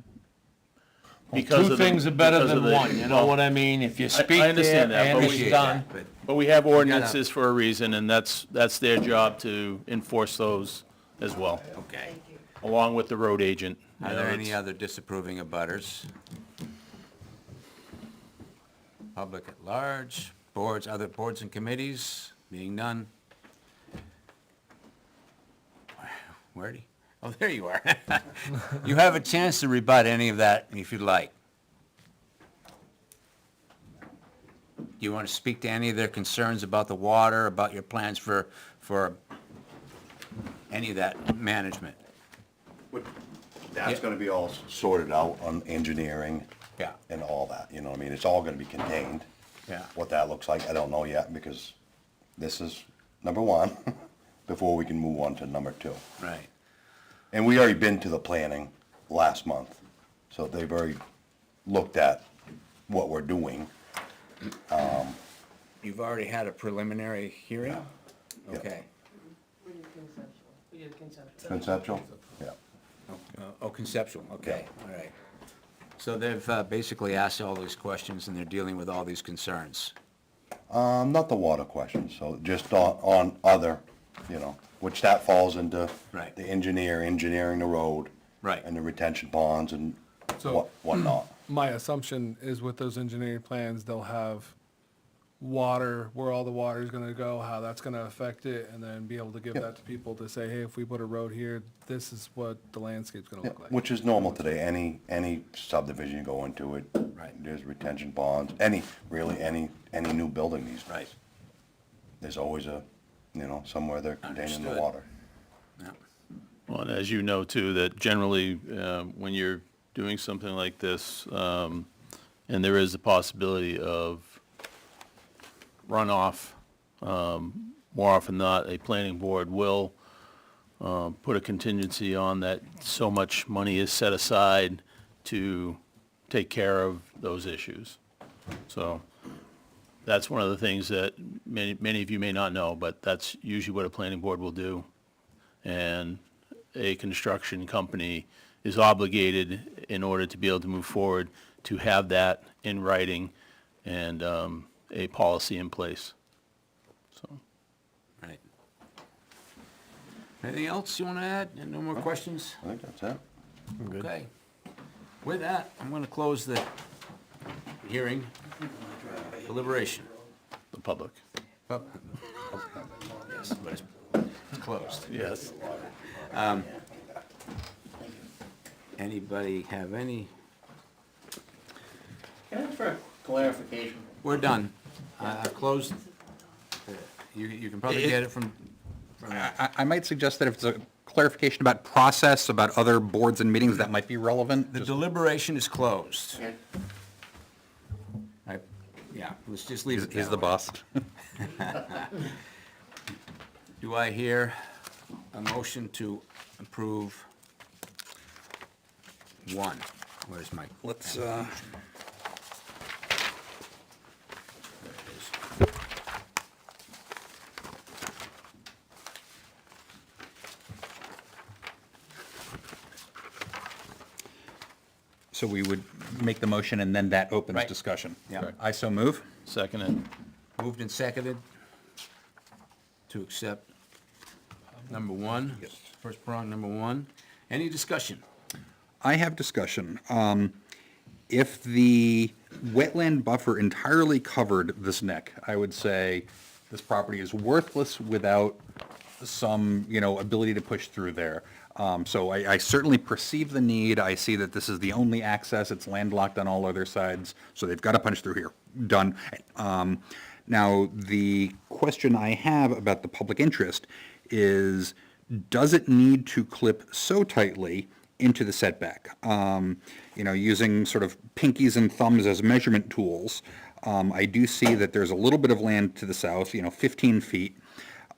because Two of the- things are better because of than the- one, you know well, what I mean? If you I speak there understand that, and but it's we- done. But we have ordinances for a reason, and that's their job to enforce those as well, Okay. along with the road agent. You Are know, there any it's- other disapproving of butters? Public at large, boards, other boards and committees, being none? Where'd he? Oh, there you are. You have a chance to rebut any of that if you'd like. Do you want to speak to any of their concerns about the water, about your plans for any of that management? That's gonna be all sorted out on engineering. Yeah. And all that, you know what I mean? It's all gonna be contained. Yeah. What that looks like, I don't know yet, because this is number one, before we can move on to number two. Right. And we already been to the planning last month, so they've already looked at what we're doing. You've already had a preliminary hearing? Yeah. Okay. We did conceptual. We did conceptual. Conceptual? Yeah. Oh, conceptual, okay, all right. So they've basically asked all these questions and they're dealing with all these concerns. Not the water question, so just on other, you know, which that falls into Right. the engineering the road. Right. And the retention ponds and So- whatnot. My assumption is with those engineering plans, they'll have water, where all the water is gonna go, how that's gonna affect it, and then be able to give Yep. that to people to say, hey, if we put a road here, this is what the landscape's gonna Yeah, look like. which is normal today, any subdivision you go into it. Right. There's retention ponds, any new building these days. Right. There's always somewhere they're containing the Understood. water. Yeah. Well, and as you know too, that generally, when you're doing something like this, and there is a possibility of runoff, more often than not, a planning board will put a contingency on that so much money is set aside to take care of those issues. So that's one of the things that many of you may not know, but that's usually what a planning board will do. And a construction company is obligated, in order to be able to move forward, to have that in writing and a policy in place. So, Right. Anything else you want to add? And no more questions? I think that's it. Okay. With that, I'm going to close the hearing, deliberation. the public. Yes, but it's closed. Yes. Anybody have any? Can I ask for clarification? We're done. I've closed. You can probably get it from, I might suggest that if it's a clarification about process, about other boards and meetings, that might be relevant. the Just- deliberation is closed. Okay. Yeah, let's just leave it He's that the way. boss. Do I hear a motion to approve one? Where's my? Let's, There it is. so we would make the motion and then that opens Right. discussion. Yeah. I so move. Second it. Moved and seconded to accept number one. Yes. First prong, number one. Any discussion? I have discussion. If the wetland buffer entirely covered this neck, I would say this property is worthless without some, ability to push through there. So I certainly perceive the need. I see that this is the only access. It's landlocked on all other sides, so they've got to punch through here. Done. Now, the question I have about the public interest is, does it need to clip so tightly into the setback? Using sort of pinkies and thumbs as measurement tools, I do see that there's a little bit of land to the south, 15 feet.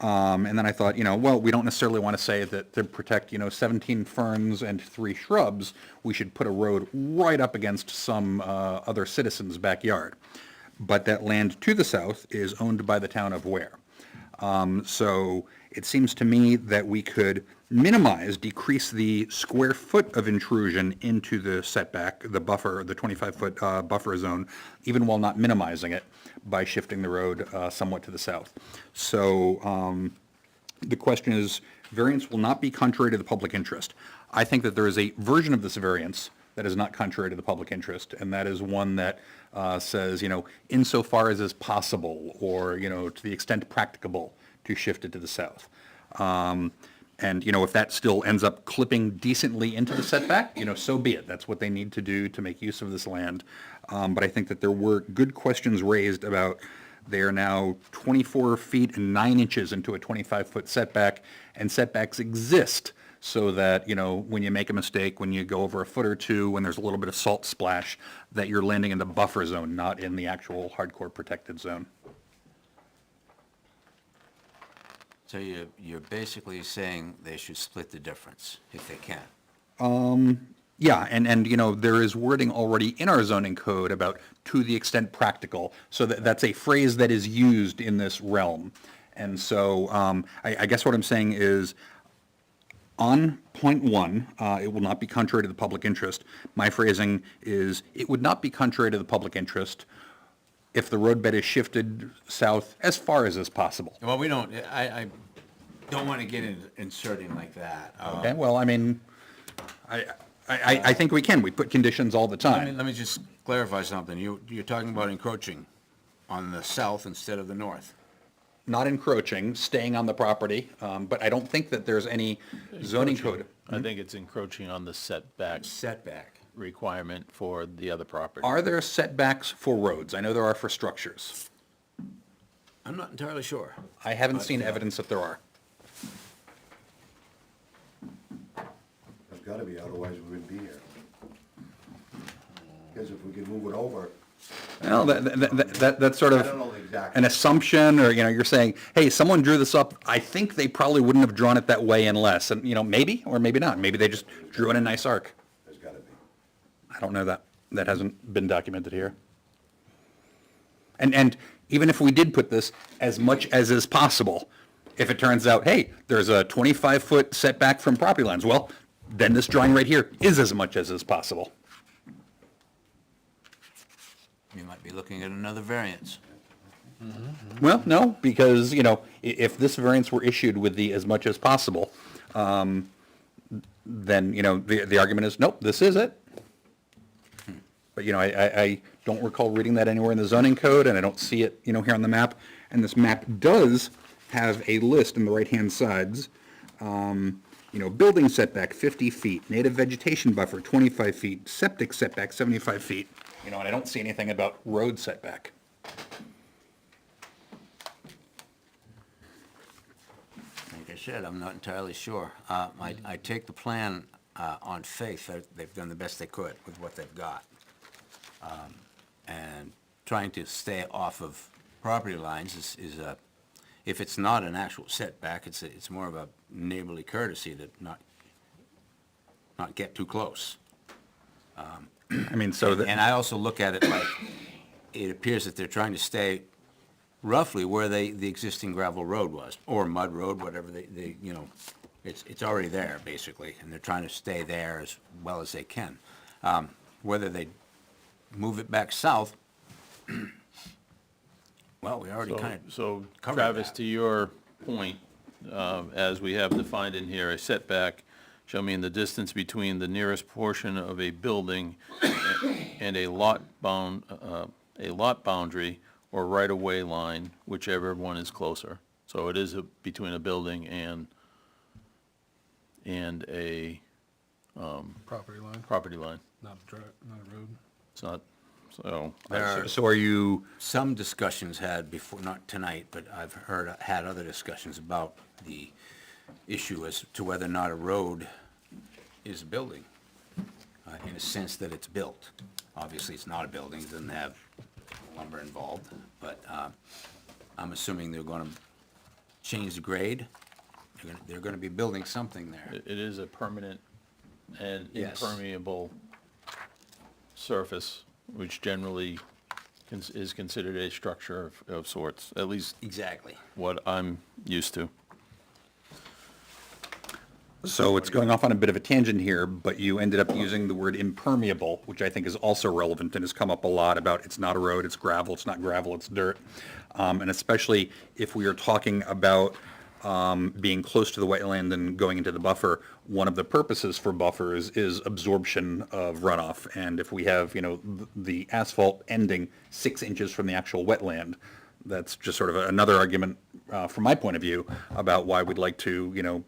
And then I thought, well, we don't necessarily want to say that to protect, 17 ferns and 3 shrubs, we should put a road right up against some other citizen's backyard. But that land to the south is owned by the town of Ware. So it seems to me that we could decrease the square foot of intrusion into the setback, the buffer, the 25-foot buffer zone, even while not minimizing it by shifting the road somewhat to the south. So the question is, variance will not be contrary to the public interest. I think that there is a version of this variance that is not contrary to the public interest, and that is one that says, insofar as is possible, or, to the extent practicable, to shift it to the south. And, if that still ends up clipping decently into the setback, so be it. That's what they need to do to make use of this land. But I think that there were good questions raised about they are now 24 feet and 9 inches into a 25-foot setback, and setbacks exist so that, when you make a mistake, when you go over a foot or two, when there's a little bit of salt splash, that you're landing in the buffer zone, not in the actual hardcore protected zone. So you're basically saying they should split the difference if they can. Yeah, and there is wording already in our zoning code about to the extent practical, so that's a phrase that is used in this realm. And so I guess what I'm saying is, on point 1, it will not be contrary to the public interest. My phrasing is, it would not be contrary to the public interest if the roadbed is shifted south as far as is possible. Well, I don't want to get into inserting like that. Okay, well, I mean, I think we can. We put conditions all the time. Let me just clarify something. You're talking about encroaching on the south instead of the north. Not encroaching, staying on the property, but I don't think that there's any zoning code. I think it's encroaching on the setback requirement for the other property. Are there setbacks for roads? I know there are for structures. I'm not entirely sure. I haven't seen evidence that there are. There's gotta be, otherwise we wouldn't be here. Because if we could move it over, Well, that's sort I don't know of exactly. an assumption, or, you're saying, hey, someone drew this up. I think they probably wouldn't have drawn it that way unless, and, maybe, or maybe not. Maybe they just drew in a nice arc. There's gotta be. I don't know that. That hasn't been documented here. And even if we did put this as much as is possible, if it turns out, hey, there's a 25-foot setback from property lines, well, then this drawing right here is as much as is possible. You might be looking at another variance. Well, no, because, if this variance were issued with the as much as possible, then, the argument is, nope, this is it. But, I don't recall reading that anywhere in the zoning code, and I don't see it, here on the map. And this map does have a list in the right-hand sides, building setback 50 feet, native vegetation buffer 25 feet, septic setback 75 feet, and I don't see anything about road setback. Like I said, I'm not entirely sure. I take the plan on faith that they've done the best they could with what they've got. And trying to stay off of property lines is if it's not an actual setback, it's more of a neighborly courtesy to not get too close. And I also look at it like, it appears that they're trying to stay roughly where the existing gravel road was, or mud road, whatever it's already there, basically, and they're trying to stay there as well as they can. Whether they move it back south, well, we already kind of So covered Travis, that. to your point, as we have defined in here, a setback shall mean the distance between the nearest portion of a building and a lot boundary or right-of-way line, whichever one is closer. So it is between a building and a Property line, property line. not a road. It's not, so, There are So are you, some discussions had before, not tonight, but I've had other discussions about the issue as to whether or not a road is a building, in a sense that it's built. Obviously, it's not a building, it doesn't have lumber involved, but I'm assuming they're gonna change the grade. They're gonna be building something there. it is a permanent and Yes. impermeable surface, which generally is considered a structure of sorts, at least Exactly. what I'm used to. so it's going off on a bit of a tangent here, but you ended up using the word impermeable, which I think is also relevant and has come up a lot about it's not a road, it's gravel, it's not gravel, it's dirt. And especially if we are talking about being close to the wetland and going into the buffer, one of the purposes for buffers is absorption of runoff. And if we have, the asphalt ending 6 inches from the actual wetland, that's just sort of another argument from my point of view about why we'd like to,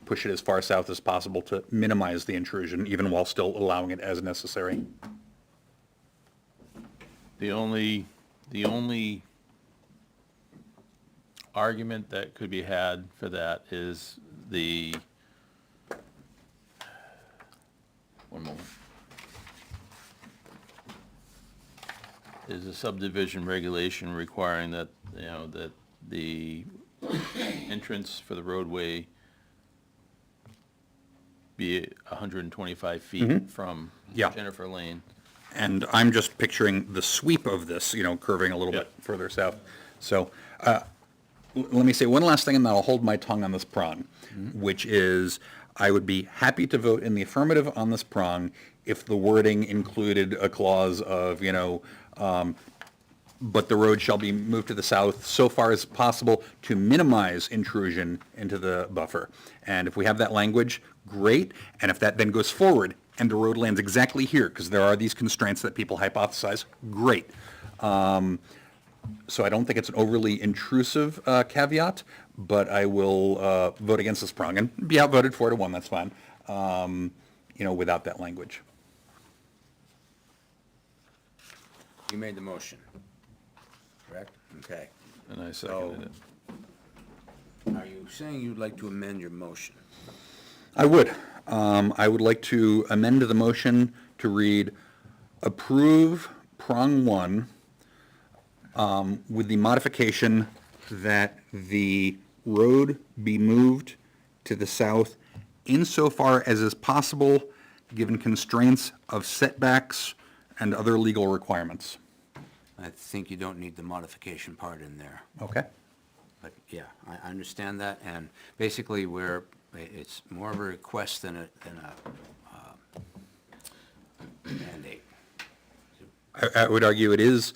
push it as far south as possible to minimize the intrusion, even while still allowing it as necessary. The only argument that could be had for that is one moment. Is a subdivision regulation requiring that, that the entrance for the roadway be 125 feet from Yeah. Jennifer Lane. And I'm just picturing the sweep of this, curving a little bit Yep. further south. So, let me say one last thing and then I'll hold my tongue on this prong, which is I would be happy to vote in the affirmative on this prong if the wording included a clause of, but the road shall be moved to the south so far as possible to minimize intrusion into the buffer. And if we have that language, great. And if that then goes forward and the road lands exactly here, because there are these constraints that people hypothesize, great. So I don't think it's an overly intrusive caveat, but I will vote against this prong and be outvoted 4-1, that's fine, without that language. You made the motion, correct? Okay. And I seconded it. Are you saying you'd like to amend your motion? I would. I would like to amend the motion to read, approve prong 1 with the modification that the road be moved to the south insofar as is possible, given constraints of setbacks and other legal requirements. I think you don't need the modification part in there. Okay? But yeah, I understand that, and basically it's more of a request than a mandate. I would argue it is,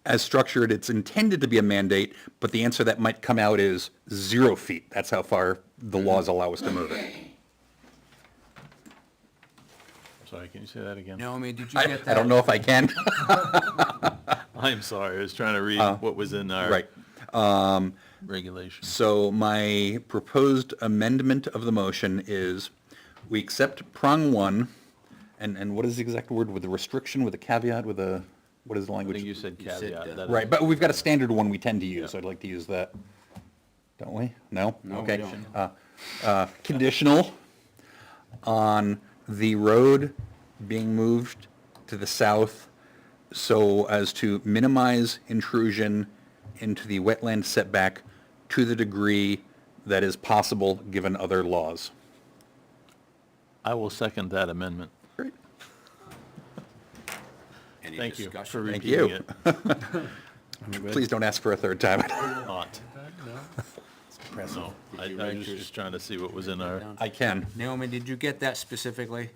as structured, it's intended to be a mandate, but the answer that might come out is 0 feet. That's how far the laws allow us to move it. Sorry, can you say that again? Naomi, did you get that? I don't know if I can. I'm sorry, I was trying to read what was in our Right. regulations. So my proposed amendment of the motion is we accept prong 1, and what is the exact word, with the restriction, with a caveat, with a, what is the I language? think you said You said, caveat. that Right, is- but we've got a standard one we tend to use, so I'd like to use that. Don't we? No? No, we Okay. don't. Conditional on the road being moved to the south so as to minimize intrusion into the wetland setback to the degree that is possible given other laws. I will second that amendment. Great. Any Thank you discussion? for Thank repeating you. it. Please don't ask for a third time. Not. No, I was just trying to see what was in our, I can. Naomi, did you get that specifically?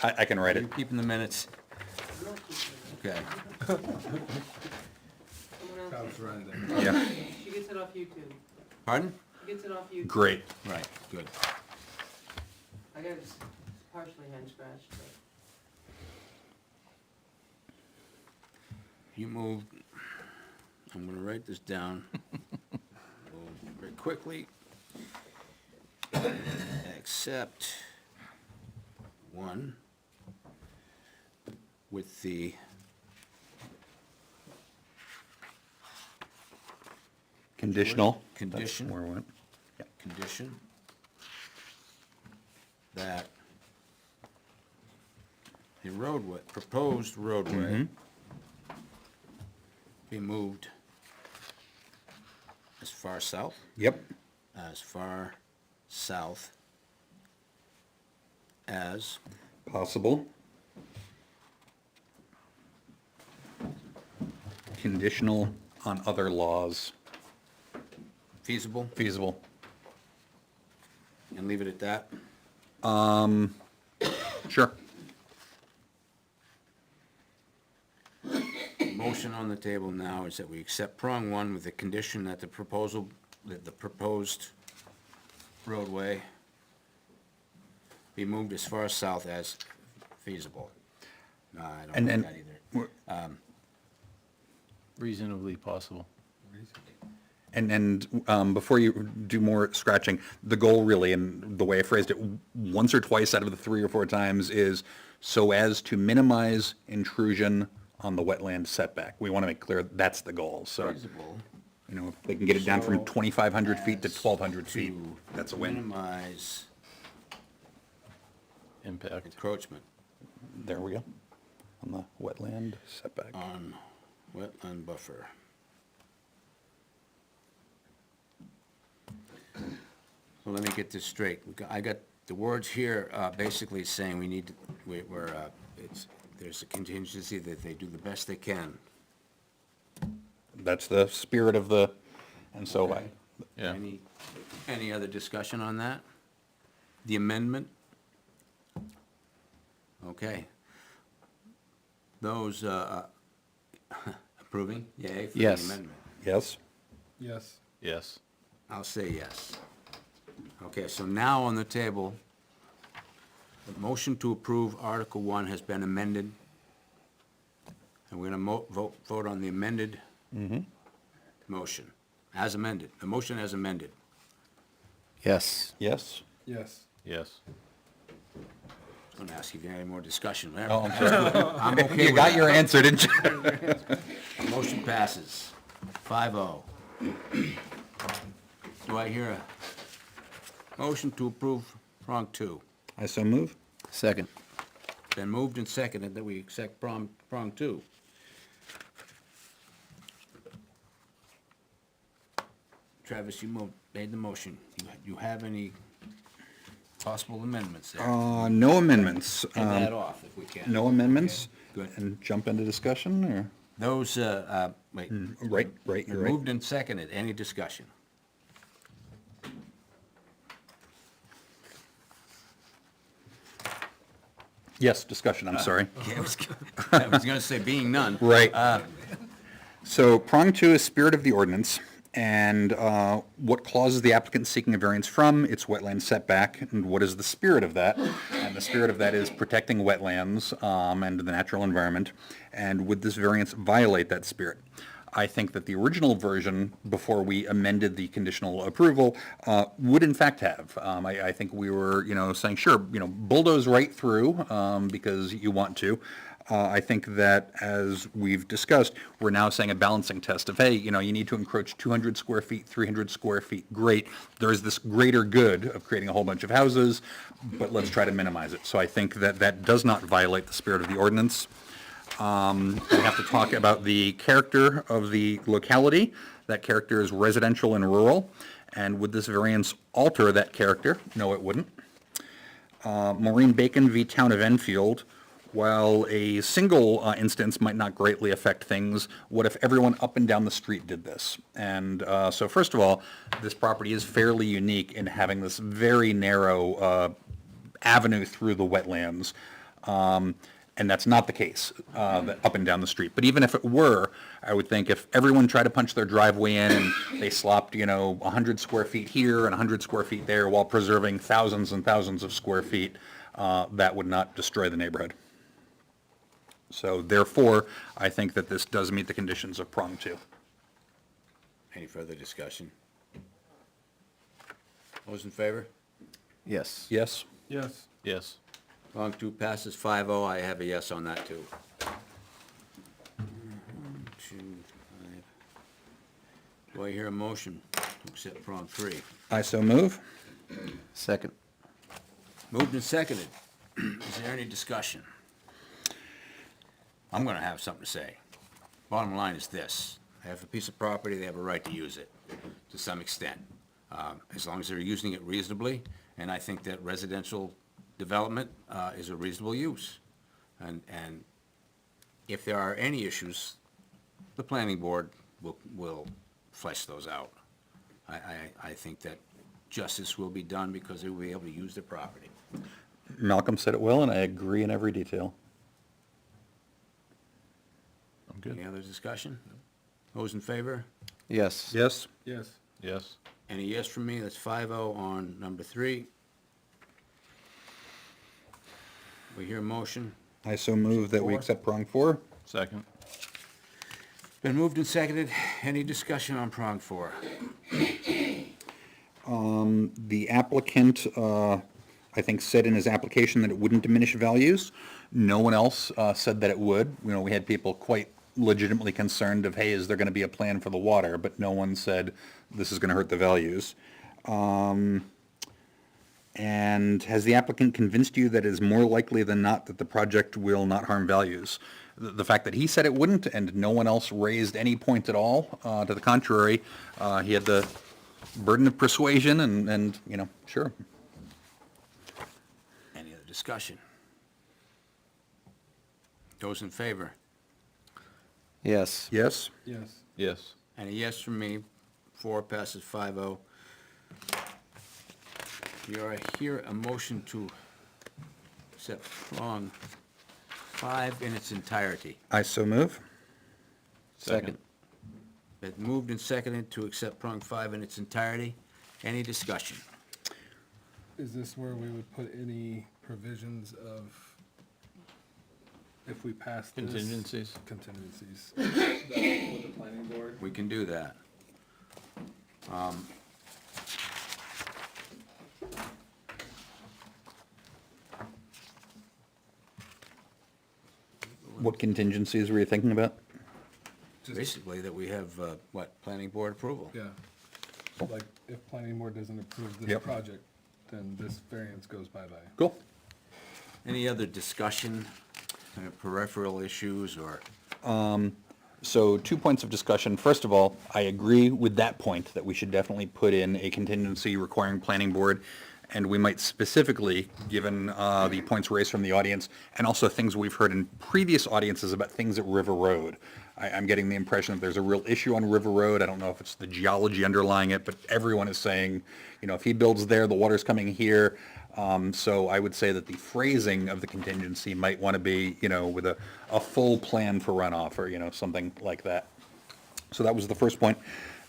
I can write Are you it. keeping the minutes? Okay. Someone else, Cops running there. Yeah, she gets it off YouTube. Pardon? She gets it off YouTube. great. Right, good. I got it partially hand scratched, but. You moved, I'm gonna write this down. quickly. Except one with the Conditional. Condition. That's where we went. condition that the roadway, proposed roadway be moved as far south, Yep. as far south as Possible. Conditional on other laws. feasible, Feasible. and leave it at that. Sure. Motion on the table now is that we accept prong one with the condition that the proposal, that the proposed roadway be moved as far south as feasible. No, I don't And- like that and- either. Reasonably possible. And before you do more scratching, the goal really, and the way I phrased it once or twice out of the 3 or 4 times, is so as to minimize intrusion on the wetland setback. We want to make clear that's the goal, so, Feasible you know, if they can get it down from So 2,500 feet to as 1,200 feet, to that's a win. minimize Impact. encroachment There we go, on the wetland setback. on wetland buffer. So let me get this straight. I got the words here, basically saying we need, there's a contingency that they do the best they can. That's the spirit of the, and so I, Yeah. Any other discussion on that? The amendment? Okay. Those, approving, yay for the Yes. amendment? yes? Yes. Yes. I'll say yes. Okay, so now on the table, the motion to approve Article 1 has been amended. And we're gonna vote on the amended motion, as amended, the motion as amended. Yes. Yes? Yes. Yes. I was gonna ask if you had any more discussion. Oh, I'm sorry. I'm okay You with got that. your answer, didn't you? Motion passes, 5-0. Do I hear a motion to approve prong 2? I so move. Second. Been moved and seconded that we accept prong 2. Travis, you made the motion. You have any possible amendments there? No amendments. Get that off if we can. No amendments? Good. And jump into discussion, or? Those, wait. Right, you're right. Moved and seconded. Any discussion? Yes, discussion, I'm sorry. I was gonna say being none. Right. So prong 2 is spirit of the ordinance, and what clause is the applicant seeking a variance from? It's wetland setback, and what is the spirit of that? And the spirit of that is protecting wetlands and the natural environment, and would this variance violate that spirit? I think that the original version, before we amended the conditional approval, would in fact have. I think we were, saying, sure, bulldoze right through because you want to. I think that, as we've discussed, we're now saying a balancing test of, hey, you need to encroach 200 square feet, 300 square feet, great. There's this greater good of creating a whole bunch of houses, but let's try to minimize it. So I think that that does not violate the spirit of the ordinance. We have to talk about the character of the locality. That character is residential and rural. And would this variance alter that character? No, it wouldn't. Maureen Bacon v. Town of Enfield. While a single instance might not greatly affect things, what if everyone up and down the street did this? And so first of all, this property is fairly unique in having this very narrow avenue through the wetlands. And that's not the case up and down the street. But even if it were, I would think if everyone tried to punch their driveway in and they slopped, 100 square feet here and 100 square feet there while preserving thousands and thousands of square feet, that would not destroy the neighborhood. So therefore, I think that this does meet the conditions of prong 2. Any further discussion? Those in favor? Yes. Yes? Yes. Yes. Prong two passes 5-0. I have a yes on that, too. 1, 2, 5. Do I hear a motion to accept prong three? I so move. Second. Moved and seconded. Is there any discussion? I'm gonna have something to say. Bottom line is this: they have a piece of property, they have a right to use it, to some extent, as long as they're using it reasonably, and I think that residential development is a reasonable use. And if there are any issues, the planning board will flesh those out. I think that justice will be done because they will be able to use their property. Malcolm said it well, and I agree in every detail. I'm good. Any other discussion? Those in favor? Yes. Yes? Yes. Yes. And a yes from me, that's 5-0 on number 3. We hear a motion. I so move that we Four. accept prong 4. Second. Been moved and seconded. Any discussion on prong 4? The applicant, I think, said in his application that it wouldn't diminish values. No one else said that it would. You know, we had people quite legitimately concerned of, hey, is there going to be a plan for the water? But no one said this is going to hurt the values. And has the applicant convinced you that it is more likely than not that the project will not harm values? The fact that he said it wouldn't and no one else raised any point at all, to the contrary, he had the burden of persuasion and, you know, sure. Any other discussion? Those in favor? Yes. Yes? Yes. Yes. And a yes from me. 4 passes 5-0. I hear a motion to accept prong 5 in its entirety. I so move. Second. Been moved and seconded to accept prong 5 in its entirety. Any discussion? Is this where we would put any provisions of, if we pass this? Contingencies? Contingencies. That with the planning board? We can do that. What contingencies were you thinking about? Basically, that we have, planning board approval. Yeah. Like, if planning board doesn't approve this Yep. project, then this variance goes bye-bye. Cool. Any other discussion, peripheral issues, or? So 2 points of discussion. First of all, I agree with that point that we should definitely put in a contingency requiring planning board. And we might specifically, given the points raised from the audience, and also things we've heard in previous audiences about things at River Road. I'm getting the impression that there's a real issue on River Road. I don't know if it's the geology underlying it, but everyone is saying, you know, if he builds there, the water's coming here. So I would say that the phrasing of the contingency might want to be, you know, with a full plan for runoff or, you know, something like that. So that was the first point.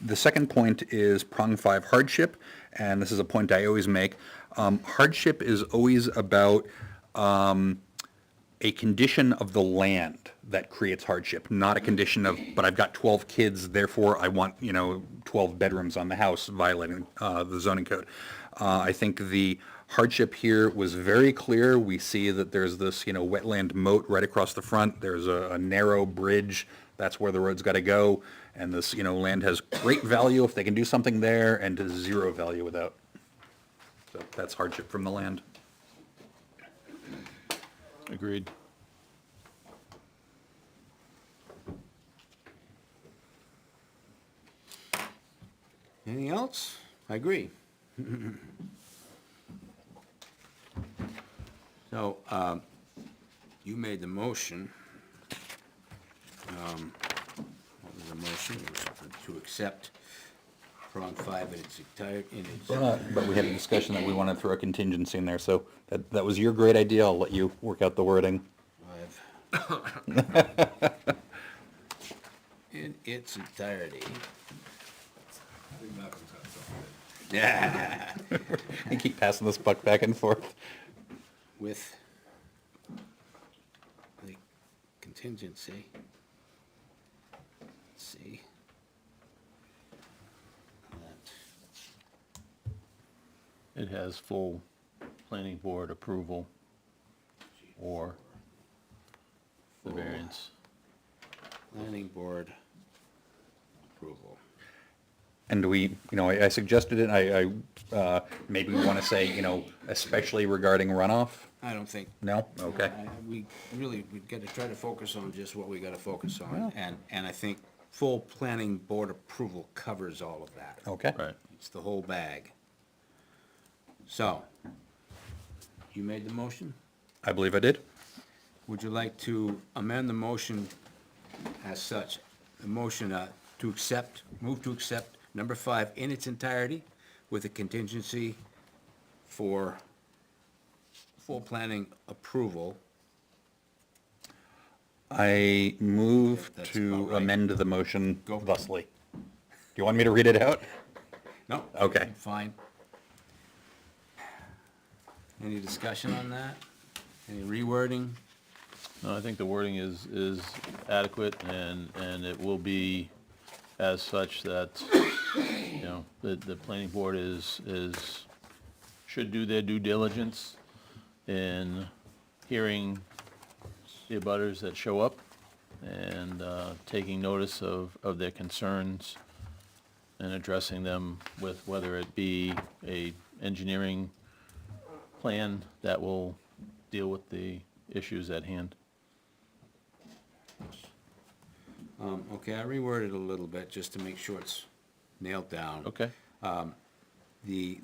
The second point is prong 5 hardship, and this is a point I always make. Hardship is always about a condition of the land that creates hardship, not a condition of, but I've got 12 kids, therefore I want, you know, 12 bedrooms on the house, violating the zoning code. I think the hardship here was very clear. We see that there's this, you know, wetland moat right across the front. There's a narrow bridge. That's where the road's got to go. And this, you know, land has great value if they can do something there, and to zero value without. So that's hardship from the land. Agreed. Anything else? I agree. So, you made the motion. What was the motion? It was to accept prong 5 in its entirety. But we had a discussion that we want to throw a contingency in there, so that was your great idea. I'll let you work out the wording. In its entirety. I think Malcolm's got something. Yeah. And keep passing this buck back and forth. With the contingency. Let's see. That it has full planning board approval or the variance. Planning board approval. And do we, I suggested it, maybe we want to say, especially regarding runoff? I don't think. No? Okay. We gotta try to focus on just what we gotta focus on, and I think full planning board approval covers all of that. Okay. Right. It's the whole bag. So, you made the motion? I believe I did. Would you like to amend the motion as such? The motion move to accept number 5 in its entirety with a contingency for full planning approval. I move That's to about right. amend the motion Go for it. thusly. Do you want me to read it out? No? Okay. Fine. Any discussion on that? Any rewording? No, I think the wording is adequate, and it will be as such that, the planning board should do their due diligence in hearing the abutters that show up and taking notice of their concerns and addressing them with whether it be a engineering plan that will deal with the issues at hand. Okay, I reworded it a little bit just to make sure it's nailed down. Okay? The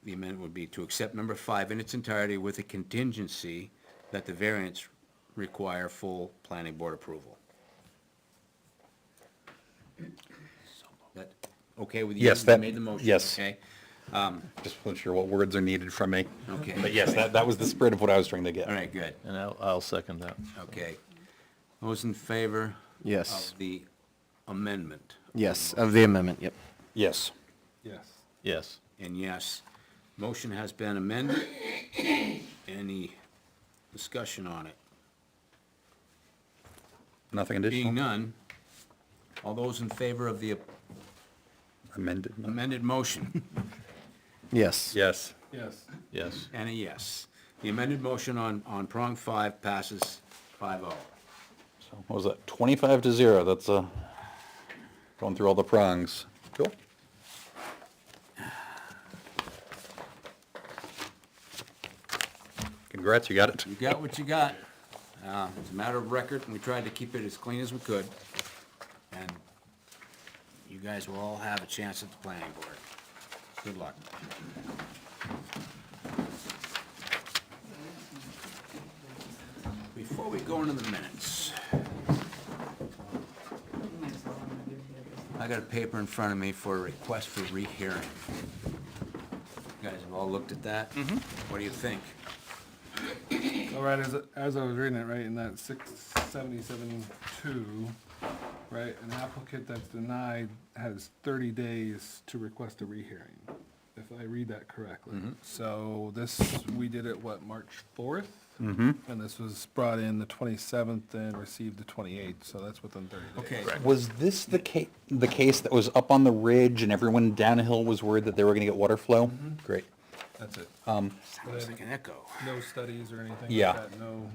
amendment would be to accept number 5 in its entirety with a contingency that the variance require full planning board approval. That okay with you? Yes, You that- made the motion, yes. okay? Just wasn't sure what words are needed from me. Okay. But yes, that was the spirit of what I was trying to get. All right, good, And I'll second that. okay. Those in favor? Yes. Of the amendment? Yes, of the amendment, yep. Yes. Yes. Yes. And yes, motion has been amended. Any discussion on it? Nothing Being additional? none, all those in favor of the Amended? amended motion? Yes. Yes. Yes. Yes. And a yes. The amended motion on prong 5 passes 5-0. So what was that, 25-0, that's, going through all the prongs. Cool. Congrats, you got it. You got what you got. It's a matter of record, and we tried to keep it as clean as we could. And you guys will all have a chance at the planning board. Good luck. Before we go into the minutes, I got a paper in front of me for a request for rehearing. You guys have all looked at that? Mm-hmm. What do you think? All right, as I was reading it, right, in that 677-2, right, an applicant that's denied has 30 days to request a rehearing, if I read that correctly. So we did it, March 4th? Mm-hmm. And this was brought in the 27th and received the 28th, so that's within 30 days. Okay. Was this the case that was up on the ridge and everyone downhill was worried that they were gonna get water flow? Great. That's it. Sounds like an echo. No studies or anything Yeah. like that, no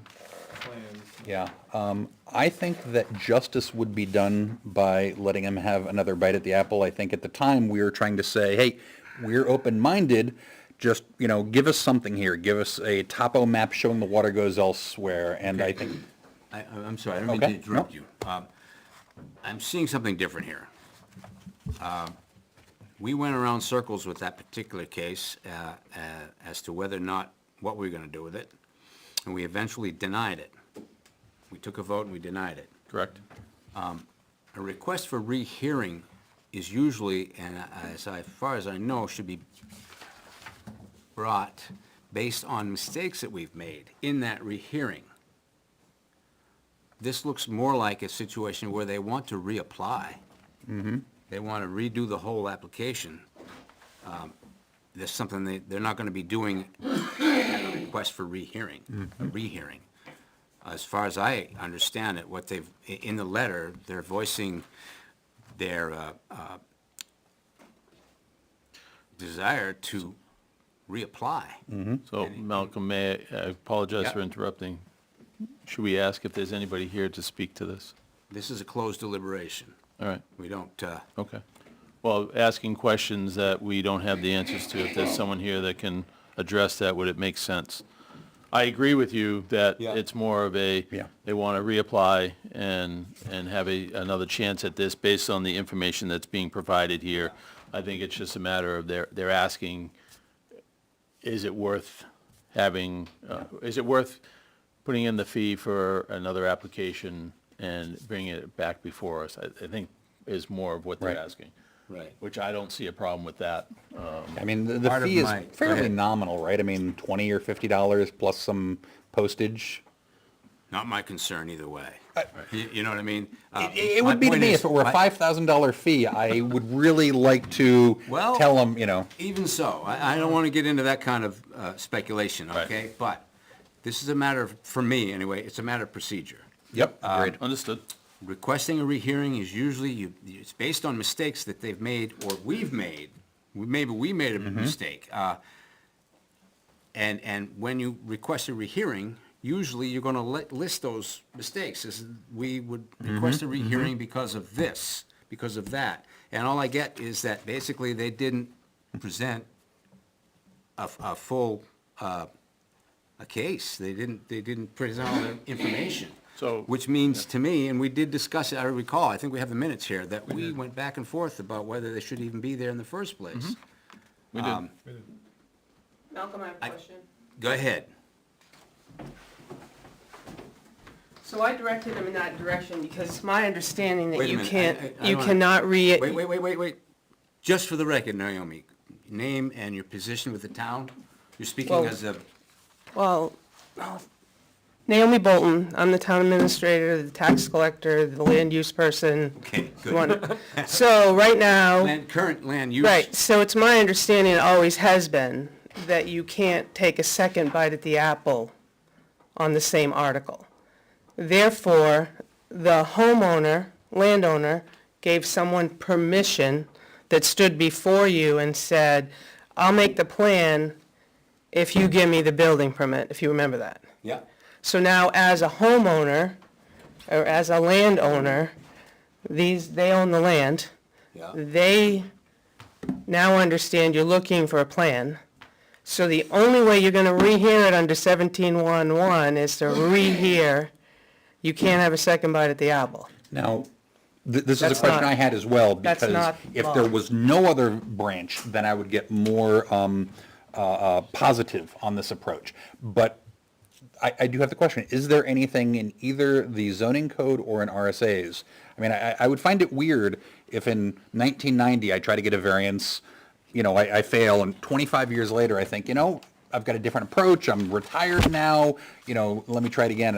plans. Yeah, I think that justice would be done by letting him have another bite at the apple. I think at the time, we were trying to say, hey, we're open-minded, just, give us something here. Give us a topo map showing the water goes elsewhere, and I think, I'm sorry, I don't mean to Okay, interrupt no. you. I'm seeing something different here. We went around circles with that particular case as to whether or not, what we were gonna do with it, and we eventually denied it. We took a vote and we denied it. Correct? A request for rehearing is usually, and as far as I know, should be brought based on mistakes that we've made in that rehearing. This looks more like a situation where they want to reapply. They want to redo the whole application. There's something they're not going to be doing at a request for rehearing, a rehearing. As far as I understand it, what they've, in the letter, they're voicing their desire to reapply. So Malcolm, I apologize Yeah. for interrupting. Should we ask if there's anybody here to speak to this? This is a closed deliberation. All right, We don't, okay. Well, asking questions that we don't have the answers to, if there's someone here that can address that, would it make sense? I agree with you that Yeah. it's more of a, Yeah. they want to reapply and have another chance at this based on the information that's being provided here. I think it's just a matter of they're asking, is it worth having, is it worth putting in the fee for another application and bringing it back before us? I think is more of what they're Right. asking, right. which I don't see a problem with that. I mean, the Part of fee is my- go fairly ahead. nominal, right? I mean, $20 or $50 plus some postage. Not my concern either way. You know what I mean? It My would be to point me, is, if it were a my- $5,000 fee, I would really like to Well- tell them, you know. Even so, I don't want to get into that kind of speculation, okay? But this is a matter of, for me anyway, it's a matter of procedure. Yep, agreed. Understood. Requesting a rehearing is usually, it's based on mistakes that they've made or we've made. Maybe we made a mistake. And when you request a rehearing, usually you're going to list those mistakes. As we would request a rehearing because of this, because of that. And all I get is that basically they didn't present a full, a case. They didn't present all the information. So- Which means to me, and we did discuss it, I recall, I think we have the minutes here, that we went back and forth about whether they should even be there in the first place. We did. Malcolm, I have a question. Go ahead. So I directed him in that direction because it's my understanding that Wait a you minute, can't, I you wanna- cannot Wait. Just for the record, Naomi, name and your position with the town? You're speaking Well- as a, Well, Naomi Bolton, I'm the town administrator, the tax collector, the land use person. okay, good. One- So right now. Current land use. Right, so it's my understanding, it always has been, that you can't take a second bite at the apple on the same article. Therefore, the homeowner, landowner, gave someone permission that stood before you and said, I'll make the plan if you give me the building permit, if you remember that. Yeah, So now, as a homeowner, or as a landowner, they own the land. yeah. They now understand you're looking for a plan. So the only way you're gonna rehear it under 1711 is to rehear. You can't have a second bite at the apple. Now, this is a That's question not- I had as well, that's because not if law. there was no other branch, then I would get more positive on this approach. But I do have the question, is there anything in either the zoning code or in RSA's? I mean, I would find it weird if in 1990 I try to get a variance, you know, I fail, and 25 years later I think, you know, I've got a different approach, I'm retired now, you know, let me try it again.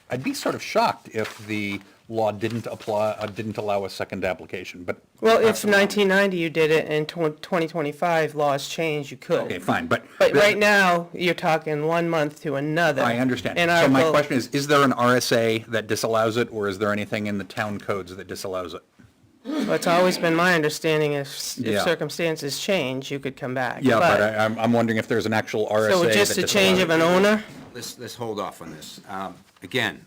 I'd be sort of shocked if the law didn't allow a second application, but. Well, if 1990 you did it and 2025 laws change, you could. Okay, fine, but. But right now, you're talking 1 month to another. I understand. And So my Article- question is there an RSA that disallows it, or is there anything in the town codes that disallows it? Well, it's always been my understanding if Yeah. circumstances change, you could come back. Yeah, but I'm wondering if there's an actual RSA So that just a change of disallows an it. owner? Let's hold off on this. Again,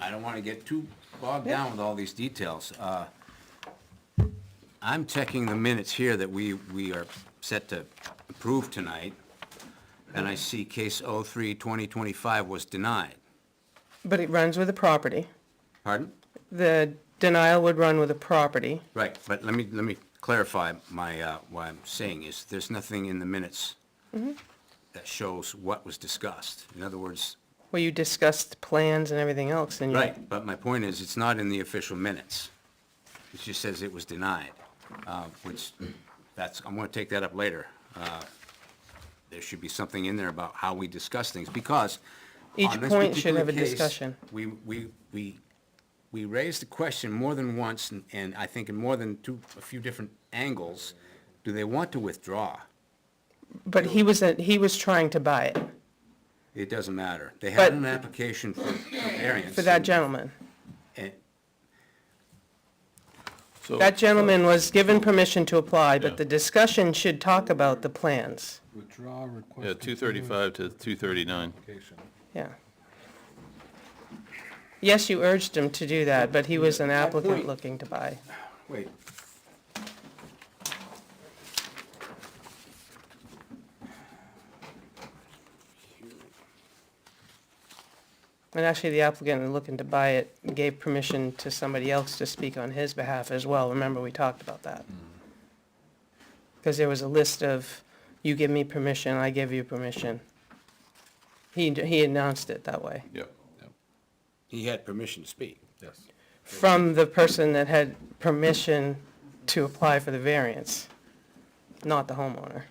I don't want to get too bogged down with all these details. I'm checking the minutes here that we are set to approve tonight, and I see case 03-2025 was denied. But it runs with the property. Pardon? The denial would run with the property. Right, but let me clarify what I'm saying is, there's nothing in the minutes that shows what was discussed. In other words, Well, you discussed plans and everything else, and you. right, but my point is, it's not in the official minutes. It just says it was denied, which, I'm gonna take that up later. There should be something in there about how we discuss things, because Each on this point should particular have a case, discussion. We raised the question more than once, and I think in more than a few different angles. Do they want to withdraw? But he was trying to buy it, It doesn't matter. They But- had an application for variance. for that gentleman. and- So- That gentleman was given permission to apply, Yeah. but the discussion should talk about the plans. Withdraw request. Yeah, 235 to 239. Application. Yeah. Yes, you urged him to do that, but he was an applicant looking to buy. Wait. And actually, the applicant looking to buy it gave permission to somebody else to speak on his behalf as well. Remember, we talked about that. Because there was a list of, you give me permission, I give you permission. He announced it that way. Yep. He had permission to speak. Yes. From the person that had permission to apply for the variance, not the homeowner.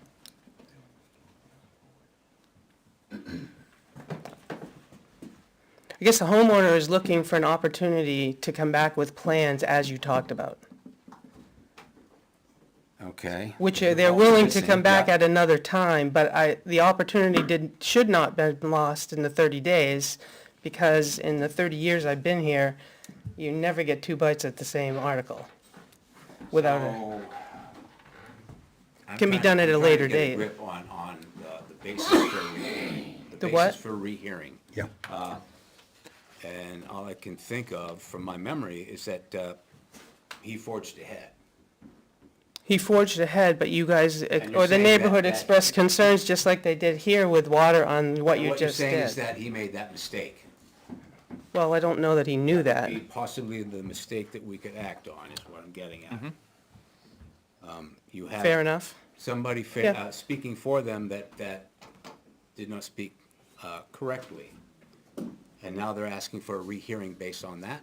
I guess the homeowner is looking for an opportunity to come back with plans as you talked about, Okay. which they're willing to Missing, come back yeah. at another time, but the opportunity should not have been lost in the 30 days, because in the 30 years I've been here, you never get two bites at the same article without a, So, I'm Can be trying- done at a I'm trying to later get a date. grip on the basis for rehearing. The what? basis for rehearing. Yeah. And all I can think of from my memory is that he forged ahead. he forged ahead, but you guys, you're or the saying neighborhood that- expressed concerns just like they did here with water on what you What you're just saying is did. that he made that mistake. Well, I don't know that he knew that. Be possibly the mistake that we could act on is what I'm getting at. You have. Fair enough. Somebody Yeah. speaking for them that did not speak correctly. And now they're asking for a rehearing based on that?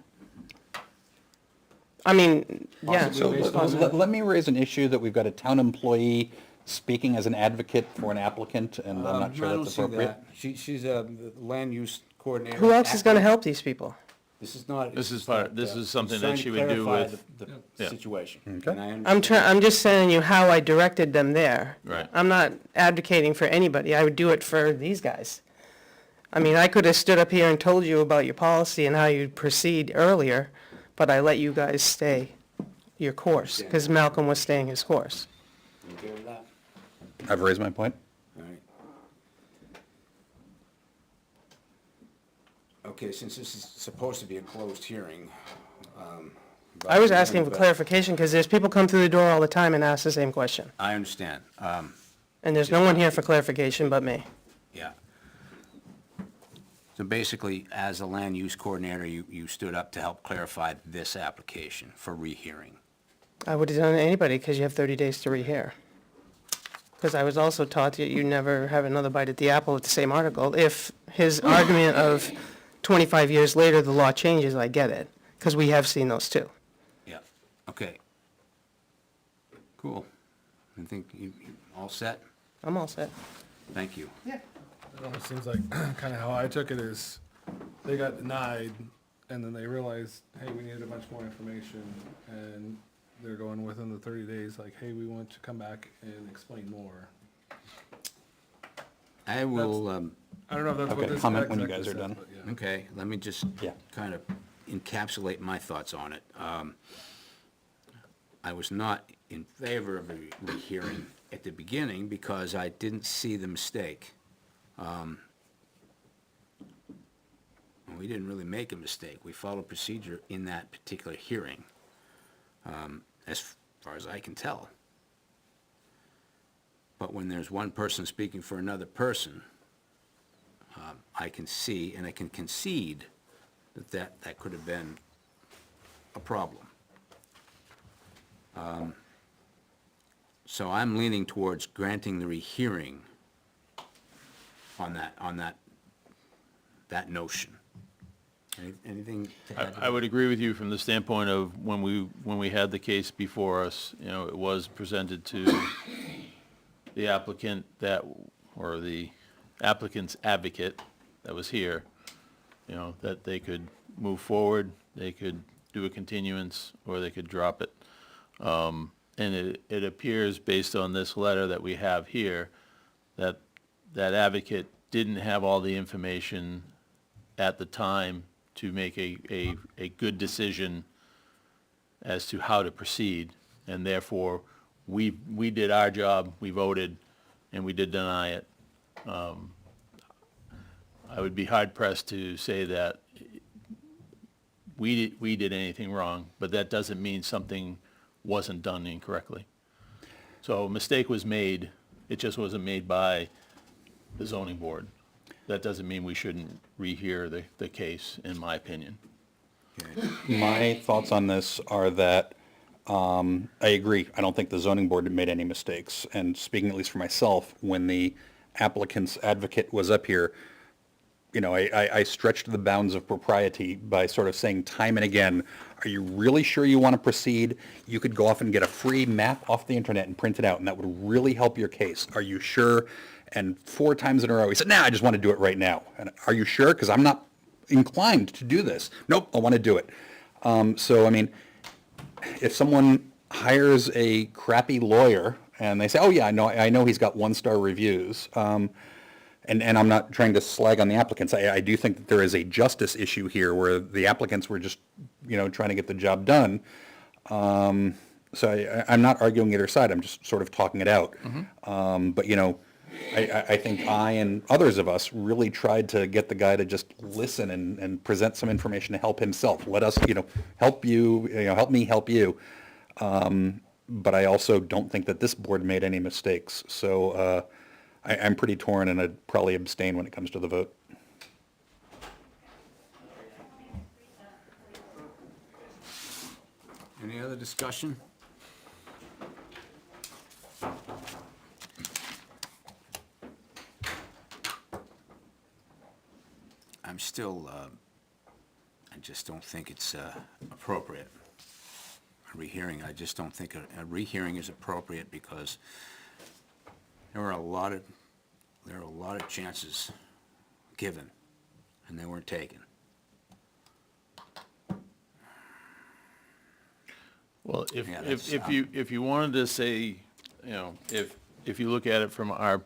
I mean, yeah. Possibly So based on that? let me raise an issue that we've got a town employee speaking as an advocate for an applicant, and I'm not sure I don't that's see appropriate. that. She's a land use coordinator. Who else is gonna help these people? This is not. This it's is part- not, this is something trying that to she would do clarify with- the Yeah. situation. Okay. And I understand. I'm just telling you how I directed them there. Right. I'm not advocating for anybody. I would do it for these guys. I mean, I could have stood up here and told you about your policy and how you'd proceed earlier, but I let you guys stay your course, because Malcolm was staying his course. You okay with that? I've raised my point. All right. Okay, since this is supposed to be a closed hearing. I was asking for but- clarification, because there's people come through the door all the time and ask the same question. I understand. And there's no one here for clarification but me. Yeah. So basically, as a land use coordinator, you stood up to help clarify this application for rehearing. I would have done it to anybody, because you have 30 days to rehear. Because I was also taught that you never have another bite at the apple with the same article. If his argument of 25 years later, the law changes, I get it, because we have seen those too. Yeah, okay. Cool. I think you all set? I'm all set. Thank you. It almost seems like kind of how I took it is, they got denied, and then they realized, hey, we needed a bunch more information, and they're going within the 30 days, like, hey, we want to come back and explain more. I will, I don't know if that's what Okay, this comment when you exactly guys are says, done. but yeah. okay, let me just Yeah. kind of encapsulate my thoughts on it. I was not in favor of a rehearing at the beginning because I didn't see the mistake. We didn't really make a mistake. We followed procedure in that particular hearing, as far as I can tell. But when there's one person speaking for another person, I can see and I can concede that could have been a problem. So I'm leaning towards granting the rehearing on that notion. Anything to add? I would agree with you from the standpoint of when we had the case before us, you know, it was presented to the applicant or the applicant's advocate that was here, you know, that they could move forward, they could do a continuance, or they could drop it. And it appears, based on this letter that we have here, that that advocate didn't have all the information at the time to make a good decision as to how to proceed. And therefore, we did our job, we voted, and we did deny it. I would be hard pressed to say that we did anything wrong, but that doesn't mean something wasn't done incorrectly. So a mistake was made, it just wasn't made by the zoning board. That doesn't mean we shouldn't rehear the case, in my opinion. My thoughts on this are that I agree. I don't think the zoning board made any mistakes. And speaking at least for myself, when the applicant's advocate was up here, you know, I stretched the bounds of propriety by sort of saying time and again, are you really sure you want to proceed? You could go off and get a free map off the internet and print it out, and that would really help your case. Are you sure? And 4 times in a row, he said, nah, I just want to do it right now. And are you sure? Because I'm not inclined to do this. Nope, I want to do it. So, I mean, if someone hires a crappy lawyer and they say, oh yeah, I know he's got 1-star reviews, and I'm not trying to slag on the applicants. I do think that there is a justice issue here where the applicants were just, you know, trying to get the job done. So I'm not arguing either side. I'm just sort of talking it out. But, you know, I think I and others of us really tried to get the guy to just listen and present some information to help himself. Let us, you know, help you, you know, help me help you. But I also don't think that this board made any mistakes. So I'm pretty torn, and I'd probably abstain when it comes to the vote. Any other discussion? I'm still, I just don't think it's appropriate. A rehearing, I just don't think a rehearing is appropriate because there are a lot of chances given, and they weren't taken. Well, Yeah, that's, if you wanted to say, you know, if you look at it from our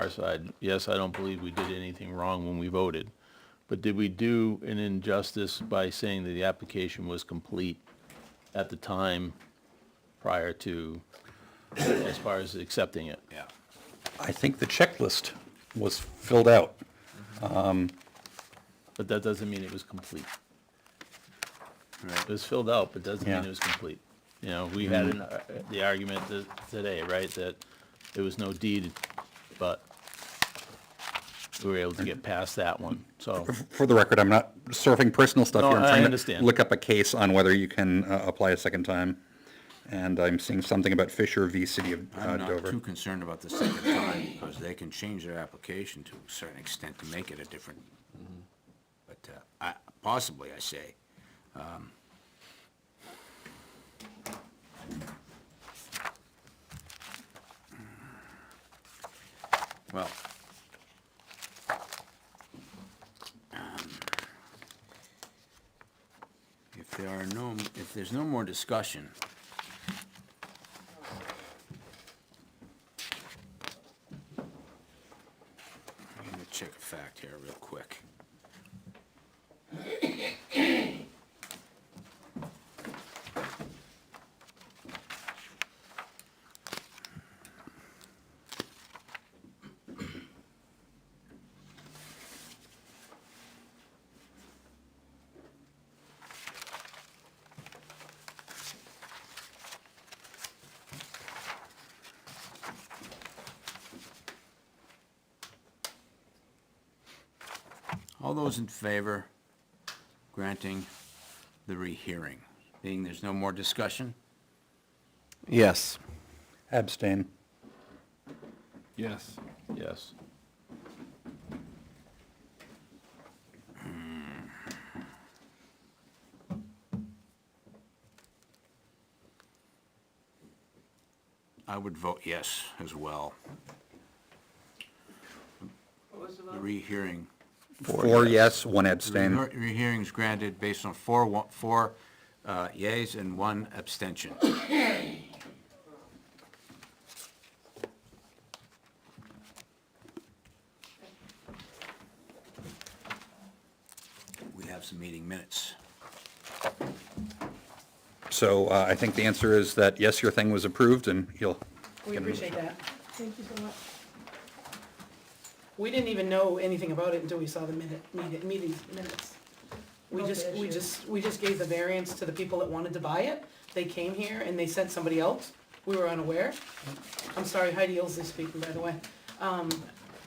side, yes, I don't believe we did anything wrong when we voted. But did we do an injustice by saying that the application was complete at the time prior to, as far as accepting it? Yeah. I think the checklist was filled out. But that doesn't mean it was complete. It was filled out, but doesn't mean Yeah. it was complete. You know, we had the argument today, right, that there was no deed, but we were able to get past that one, so. For the record, I'm not surfing personal stuff No, here. I'm I trying understand. to look up a case on whether you can apply a second time. And I'm seeing something about Fisher v. City of I'm not Dover. too concerned about the second time, because they can change their application to a certain extent to make it a different, but possibly, I say. Well, if there's no more discussion, I'm gonna check a fact here real quick. All those in favor granting the rehearing? Being there's no more discussion? Yes. Abstain. Yes. Yes. I would vote yes as well. The rehearing. 4 yes, 1 abstain. Rehearing's granted based on four yeas and 1 abstention. We have some meeting minutes. So I think the answer is that, yes, your thing was approved, and you'll. We appreciate that. Thank you so much. We didn't even know anything about it until we saw the meeting minutes. We just gave the variance to the people that wanted to buy it. They came here and they sent somebody else. We were unaware. I'm sorry, Heidi Ilsley speaking, by the way.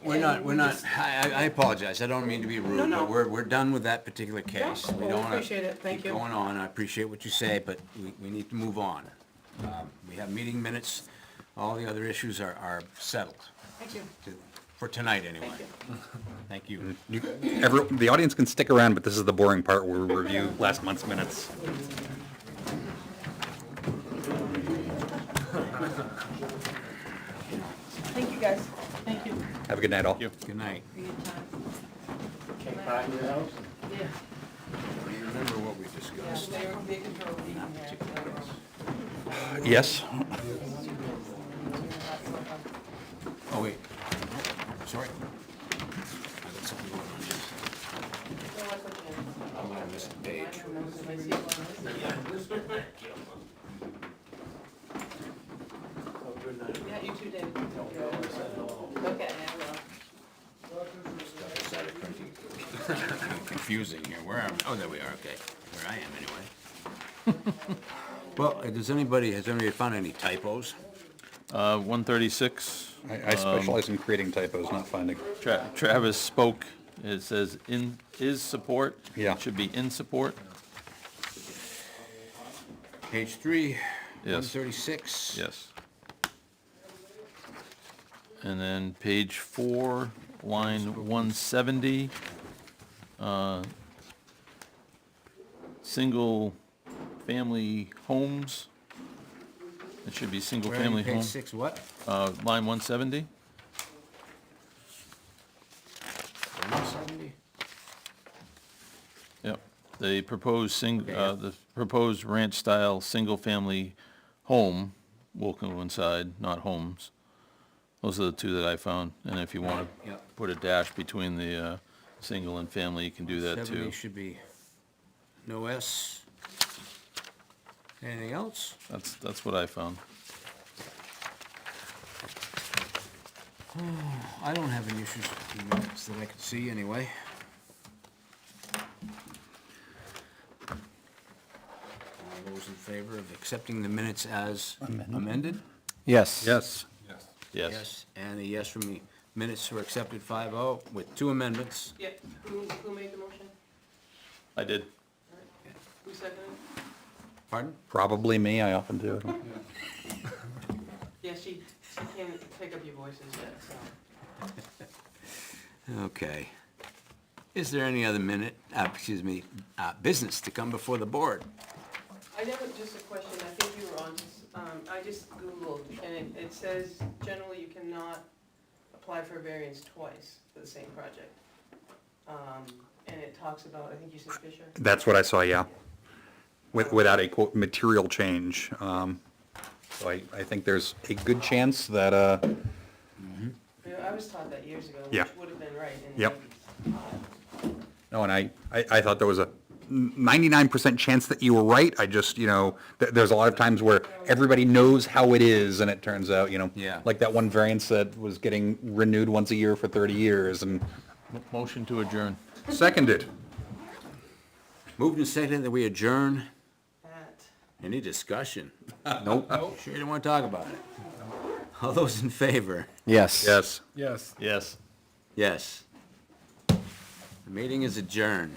We're not, I apologize, I don't mean to be rude, No, no. but we're done with that particular case. Yeah, We well, don't we wanna appreciate it. Thank keep you. going on, I appreciate what you say, but we need to move on. We have meeting minutes, all the other issues are settled, Thank you. for tonight anyway. Thank you. Thank you. The audience can stick around, but this is the boring part where we review last month's minutes. Thank you, guys. Thank you. Have a good night, all. Good night. Yeah. Do you remember what we discussed? Yes? Oh, wait. Sorry. I got something going on here. I'm gonna miss the page. Yeah, you too, David. Okay, I will. Started printing. Confusing here, where am, oh, there we are, okay, where I am anyway. Well, has anybody found any typos? 136. I specialize in creating typos, not finding. Travis spoke, it says is support. Yeah. It should be in support. Page 3, Yes. 136. Yes. And then page 4, line 170, single-family homes. It should be Where are you, single-family page home. 6 what? Line 170. 170? Yep. The proposed ranch-style, single-family home will coincide, not homes. Those are the two that I found, and if you want to Yep. put a dash between the single and family, you can do that 70 too. should be no S. Anything else? That's what I found. I don't have any issues with the minutes that I could see anyway. All those in favor of accepting the minutes as amended? Yes. Yes. Yes. And a yes from me. Minutes were accepted 5-0 with 2 amendments. Yeah, who made the motion? I did. Who seconded? Pardon? Probably me, I often do. Yeah, she can't pick up your voices yet, so. Okay. Is there any other business to come before the board? I know, just a question, I think you were on, I just Googled, and it says generally you cannot apply for a variance twice for the same project. And it talks about, I think you said Fisher? That's what I saw, yeah. Without a quote, material change. So I think there's a good chance that, Yeah, I was taught that years ago, Yeah. which would have been right in the Yep. 80s. no, and I thought there was a 99% chance that you were right. I just, there's a lot of times where everybody knows how it is, and it turns out, Yeah. like that one variance that was getting renewed once a year for 30 years, and Motion to adjourn. seconded. Moved and seconded that we adjourn. That. Any discussion? Nope. Sure you don't want to talk about it? All those in favor? Yes. Yes. Yes. Yes. Yes. The meeting is adjourned.